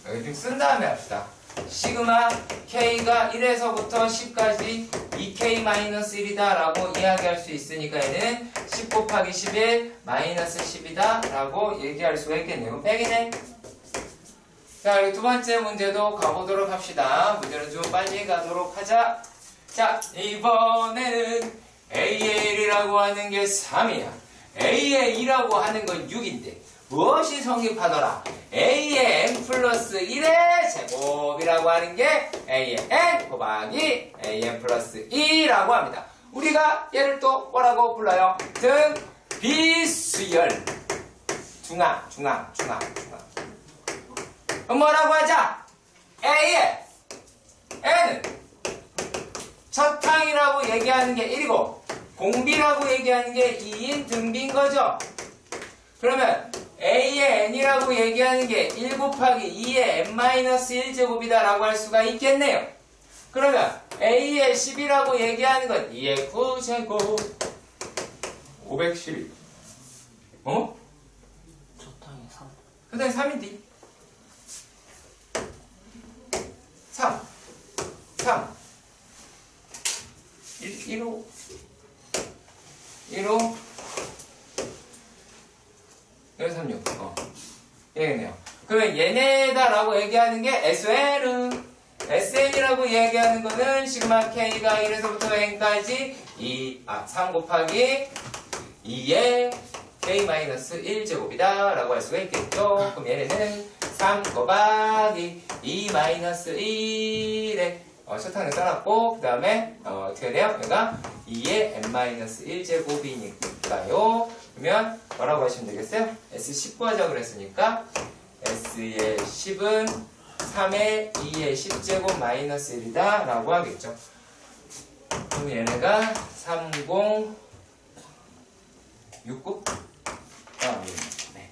여기 좀 쓴 다음에 합시다. 시그마 K가 1에서부터 10까지 2K-1이다 라고 이야기할 수 있으니까 얘는 10 곱하기 11 마이너스 10이다 라고 얘기할 수가 있겠네요. 100이네. 자, 여기 두 번째 문제도 가보도록 합시다. 문제는 좀 빨리 가도록 하자. 자, 이번에는 AL이라고 하는 게 3이야. A의 2라고 하는 건 6인데 무엇이 성립하더라? A의 n 플러스 1의 제곱이라고 하는 게 A의 n 곱하기 An 플러스 2라고 합니다. 우리가 얘를 또 뭐라고 불러요? 등 비수열 중앙. 그럼 뭐라고 하자? A의 n은 첫항이라고 얘기하는 게 1이고 공비라고 얘기하는 게 2인 등비인 거죠. 그러면 A의 n이라고 얘기하는 게 1 곱하기 2의 n-1제곱이다 라고 할 수가 있겠네요. 그러면 A의 10이라고 얘기하는 건 2의 9제곱 512. 첫항이 3. 그 다음에 3인데 3 1호 36 얘네요. 그러면 얘네다라고 얘기하는 게 SN이라고 얘기하는 거는 시그마 K가 1에서부터 N까지 3 곱하기 2의 K-1제곱이다 라고 할 수가 있겠죠. 그럼 얘네는 3 곱하기 2-1에 첫항을 써놨고 그 다음에 어떻게 돼요? 얘가 2의 n-1제곱이니까요. 그러면 뭐라고 하시면 되겠어요? S10 구하자고 그랬으니까 S의 10은 3의 2의 10제곱 마이너스 1이다 라고 하겠죠. 그럼 얘네가 3069? 네.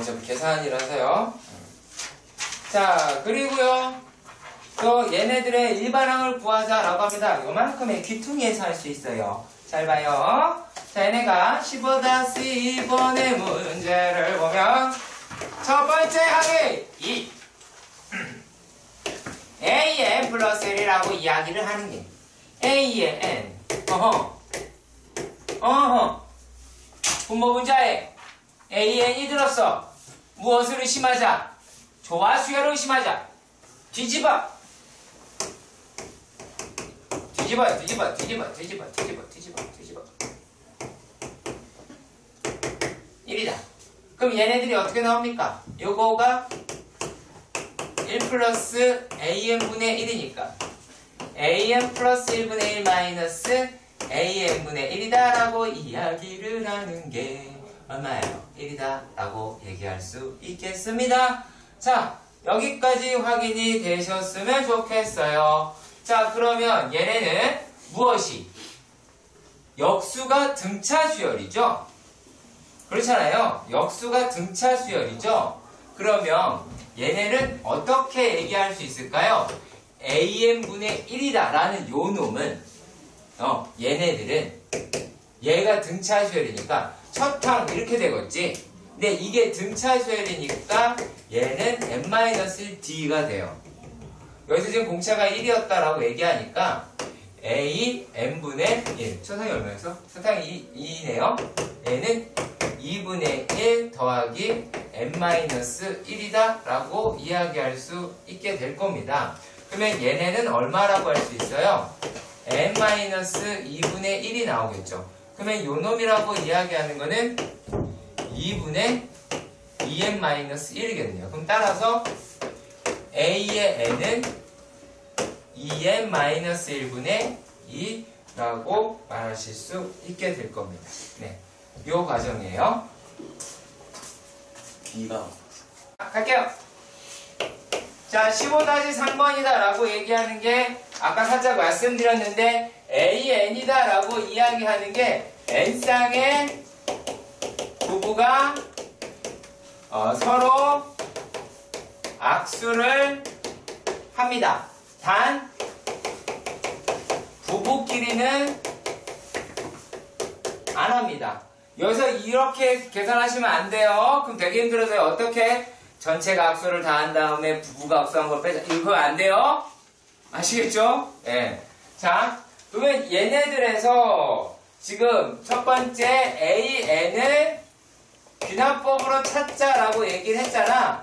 좀 계산이라서요. 자, 그리고요. 또 얘네들의 일반항을 구하자라고 합니다. 이거만큼의 귀퉁이에서 할 수 있어요. 잘 봐요. 자, 얘네가 15-2번의 문제를 보면 첫 번째 항이 2. A의 n 플러스 1이라고 이야기를 하는 게 A의 n. 분모 분자에 A의 n이 들었어. 무엇을 의심하자? 조화 수열을 의심하자. 뒤집어. 1이다. 그럼 얘네들이 어떻게 나옵니까? 요거가 1 플러스 AN분의 1이니까 AN 플러스 1분의 1 마이너스 AN분의 1이다 라고 이야기를 하는 게 얼마예요? 1이다 라고 얘기할 수 있겠습니다. 자, 여기까지 확인이 되셨으면 좋겠어요. 자, 그러면 얘네는 무엇이? 역수가 등차 수열이죠? 그렇잖아요. 역수가 등차 수열이죠? 그러면 얘네는 어떻게 얘기할 수 있을까요? AN분의 1이다 라는 요 놈은 얘네들은 얘가 등차 수열이니까 첫항 이렇게 되겠지? 근데 이게 등차 수열이니까 얘는 n-1d가 돼요. 여기서 지금 공차가 1이었다라고 얘기하니까 A n분의 1. 첫항이 얼마였어? 첫항이 2네요. 얘는 2분의 1 더하기 n-1이다 라고 이야기할 수 있게 될 겁니다. 그러면 얘네는 얼마라고 할 수 있어요? n-2분의 1이 나오겠죠. 그러면 요 놈이라고 이야기하는 거는 2분의 2n-1이겠네요. 그럼 따라서 A의 n은 2n-1분의 2라고 말하실 수 있게 될 겁니다. 네, 요 과정이에요. B가 갈게요. 자, 15-3번이다 라고 얘기하는 게 아까 살짝 말씀드렸는데 AN이다 라고 이야기하는 게 N쌍의 부부가 서로 악수를 합니다. 단 부부끼리는 안 합니다. 여기서 이렇게 계산하시면 안 돼요. 그럼 되게 힘들어서요. 어떻게? 전체가 악수를 다 한 다음에 부부가 악수한 걸 빼자. 이거 안 돼요? 아시겠죠? 예. 네. 자, 그러면 얘네들에서 지금 첫 번째 AN을 귀납법으로 찾자라고 얘기를 했잖아.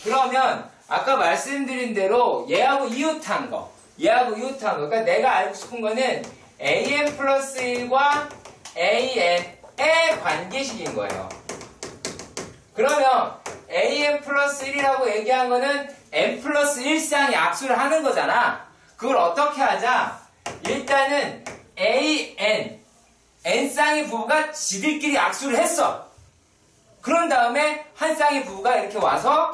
그러면 아까 말씀드린 대로 얘하고 이웃한 거. 그러니까 내가 알고 싶은 거는 AN 플러스 1과 AN의 관계식인 거예요. 그러면 AN 플러스 1이라고 얘기한 거는 N 플러스 1쌍이 악수를 하는 거잖아. 그걸 어떻게 하자? 일단은 N쌍의 부부가 지들끼리 악수를 했어. 그런 다음에 한 쌍의 부부가 이렇게 와서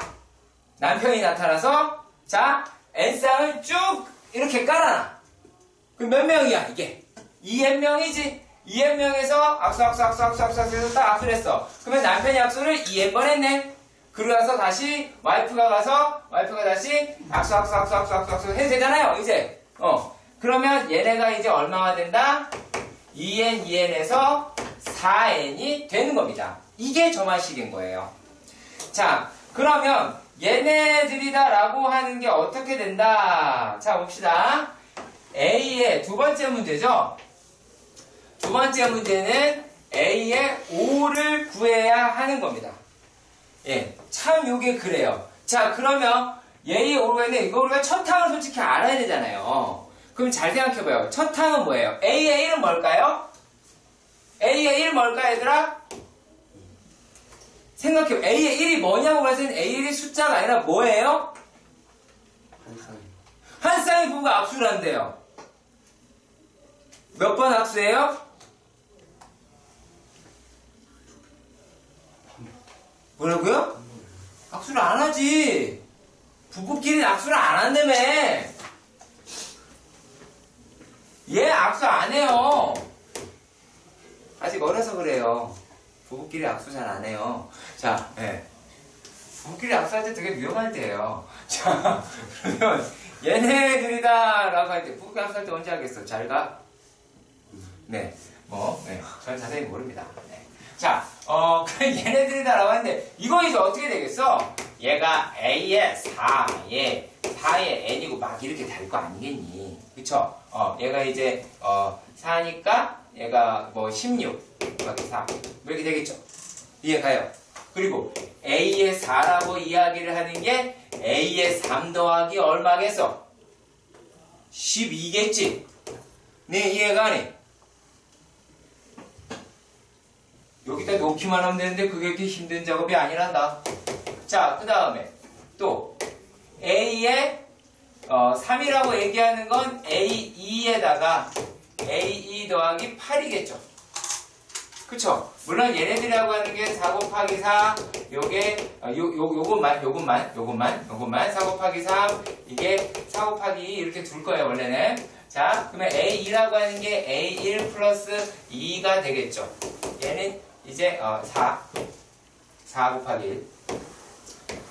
남편이 나타나서 자, N쌍을 쭉 이렇게 깔아놔. 그럼 몇 명이야, 이게? 2N명이지. 2N명에서 악수 해서 딱 악수를 했어. 그러면 남편이 악수를 2N번 했네. 그러고 나서 다시 와이프가 다시 악수 해도 되잖아요, 이제. 그러면 얘네가 이제 얼마가 된다? 2N, 2N에서 4N이 되는 겁니다. 이게 점화식인 거예요. 자, 그러면 얘네들이다라고 하는 게 어떻게 된다? 자, 봅시다. A의 두 번째 문제죠? 두 번째 문제는 A의 5를 구해야 하는 겁니다. 예, 참 요게 그래요. 자, 그러면 A의 5를 이거 우리가 첫 항을 솔직히 알아야 되잖아요. 그럼 잘 생각해봐요. 첫 항은 뭐예요? A의 1은 뭘까요? A의 1은 뭘까요, 얘들아? 생각해요. A의 1이 뭐냐고 봤을 땐 A의 1이 숫자가 아니라 뭐예요? 한 쌍의 부부가 악수를 한대요. 몇 번 악수해요? 뭐라고요? 악수를 안 하지. 부부끼리는 악수를 안 한다며. 얘 악수 안 해요. 아직 어려서 그래요. 부부끼리 악수 잘 안 해요. 자, 예. 부부끼리 악수할 때 되게 위험할 때예요. 자, 그러면 얘네들이다 라고 할 때, 부부끼리 악수할 때 언제 하겠어? 잘 가? 네. 저는 자세히 모릅니다. 네. 자, 그럼 얘네들이다 라고 하는데, 이거 이제 어떻게 되겠어? 얘가 A의 4에 N이고 막 이렇게 될 거 아니겠니? 그쵸? 얘가 이제, 4니까, 얘가 16, 곱하기 4. 이렇게 되겠죠? 이해가요? 그리고 A의 4라고 이야기를 하는 게 A의 3 더하기 얼마겠어? 12겠지? 네, 이해가네? 여기다 놓기만 하면 되는데 그게 그렇게 힘든 작업이 아니란다. 자, 그 다음에 또 A의 3이라고 얘기하는 건 A2에다가 A2 더하기 8이겠죠. 그쵸? 물론 얘네들이라고 하는 게 4 곱하기 4, 요게, 요것만, 4 곱하기 3, 이게 4 곱하기 2 이렇게 둘 거예요, 원래는. 자, 그러면 A2라고 하는 게 A1 플러스 2가 되겠죠. 얘는 이제, 4 곱하기 1.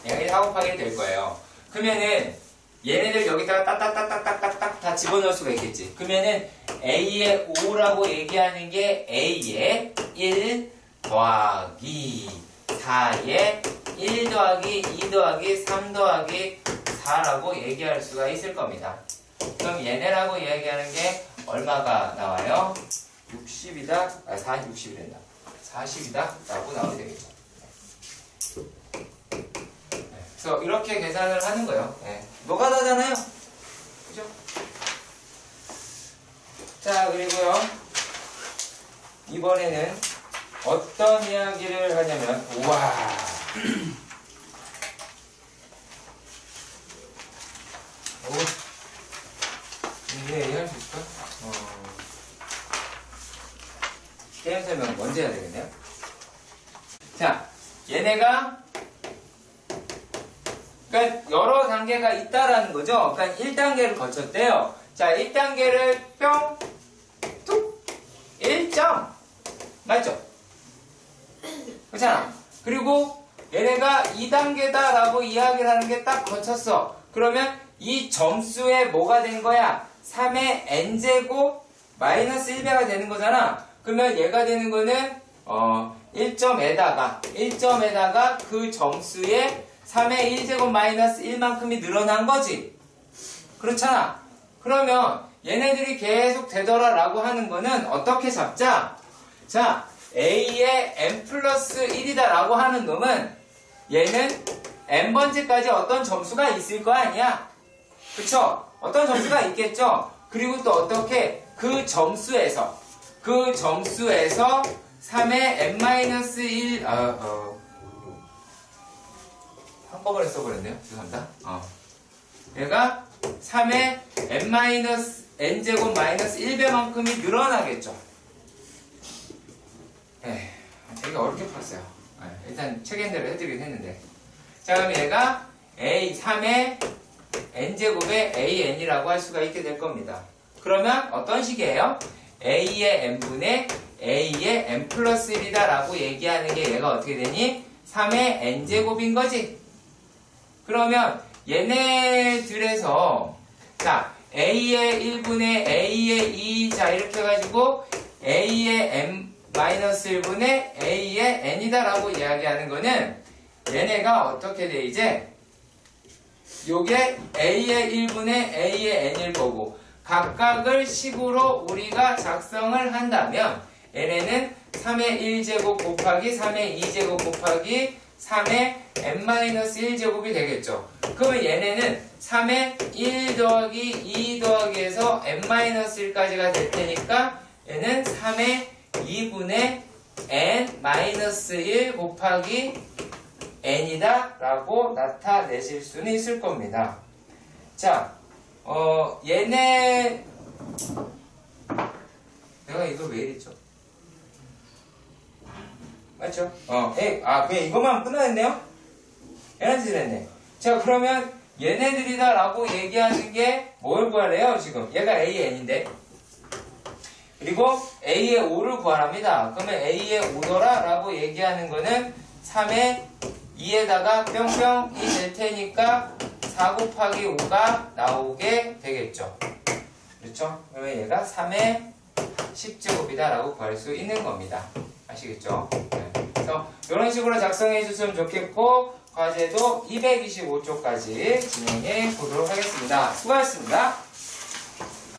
얘가 4 곱하기 1 될 거예요. 그러면은, 얘네들 여기다가 딱딱딱딱딱딱 다 집어넣을 수가 있겠지. 그러면은 A의 5라고 얘기하는 게 A의 1 더하기 4의 1 더하기 2 더하기 3 더하기 4라고 얘기할 수가 있을 겁니다. 그럼 얘네라고 얘기하는 게 얼마가 나와요? 60이다? 60이란다. 40이다? 라고 나오면 되겠죠. 그래서 이렇게 계산을 하는 거예요. 네. 노가다잖아요. 그죠? 자, 그리고요. 이번에는 어떤 이야기를 하냐면, 우와. 이게 이해할 수 있을까? 게임 설명 먼저 해야 되겠네요. 자, 얘네가 그러니까 여러 단계가 있다라는 거죠. 그러니까 1단계를 거쳤대요. 자, 1단계를 뿅, 툭, 1점. 맞죠? 그렇잖아. 그리고 얘네가 2단계다라고 이야기를 하는 게 딱 거쳤어. 그러면 이 점수에 뭐가 된 거야? 3의 n제곱 마이너스 1배가 되는 거잖아. 그러면 얘가 되는 거는 1점에다가 그 점수에 3의 1제곱 마이너스 1만큼이 늘어난 거지. 그렇잖아. 그러면 얘네들이 계속 되더라라고 하는 거는 어떻게 잡자? 자, A의 n 플러스 1이다 라고 하는 놈은 얘는 n번째까지 어떤 점수가 있을 거 아니야? 그쵸? 어떤 점수가 있겠죠? 그리고 또 어떻게 그 점수에서 그 점수에서 3의 n-1 한꺼번에 써버렸네요. 죄송합니다. 얘가 3의 n-n제곱 마이너스 1배만큼이 늘어나겠죠. 되게 어렵게 풀었어요. 일단 책임대로 해드리긴 했는데. 자, 그럼 얘가 a 3의 n제곱의 an이라고 할 수가 있게 될 겁니다. 그러면 어떤 식이에요? a의 n분의 a의 n 플러스 1이다 라고 얘기하는 게 얘가 어떻게 되니? 3의 n제곱인 거지. 그러면 얘네들에서 자 a의 1분의 a의 2 자 이렇게 해가지고 a의 n 마이너스 1분의 a의 n이다 라고 이야기하는 거는 얘네가 어떻게 돼 이제 요게 a의 1분의 a의 n일 거고 각각을 식으로 우리가 작성을 한다면 얘네는 3의 1제곱 곱하기 3의 2제곱 곱하기 3의 n-1제곱이 되겠죠. 그러면 얘네는 3의 1 더하기 2 더하기에서 n-1까지가 될 테니까 얘는 3의 2분의 n-1 곱하기 n이다 라고 나타내실 수는 있을 겁니다. 자, 얘네 내가 이거 왜 이랬죠? 맞죠? 그냥 이것만 끊어냈네요? 얘네들 했네. 자, 그러면 얘네들이다 라고 얘기하는 게 뭘 구하래요, 지금? 얘가 A의 N인데. 그리고 A의 5를 구하랍니다. 그러면 A의 5더라 라고 얘기하는 거는 3의 2에다가 뿅뿅이 될 테니까 4 곱하기 5가 나오게 되겠죠. 그렇죠? 그러면 얘가 3의 10제곱이다 라고 구할 수 있는 겁니다. 아시겠죠? 네. 그래서 이런 식으로 작성해 주시면 좋겠고 과제도 225쪽까지 진행해 보도록 하겠습니다. 수고하셨습니다.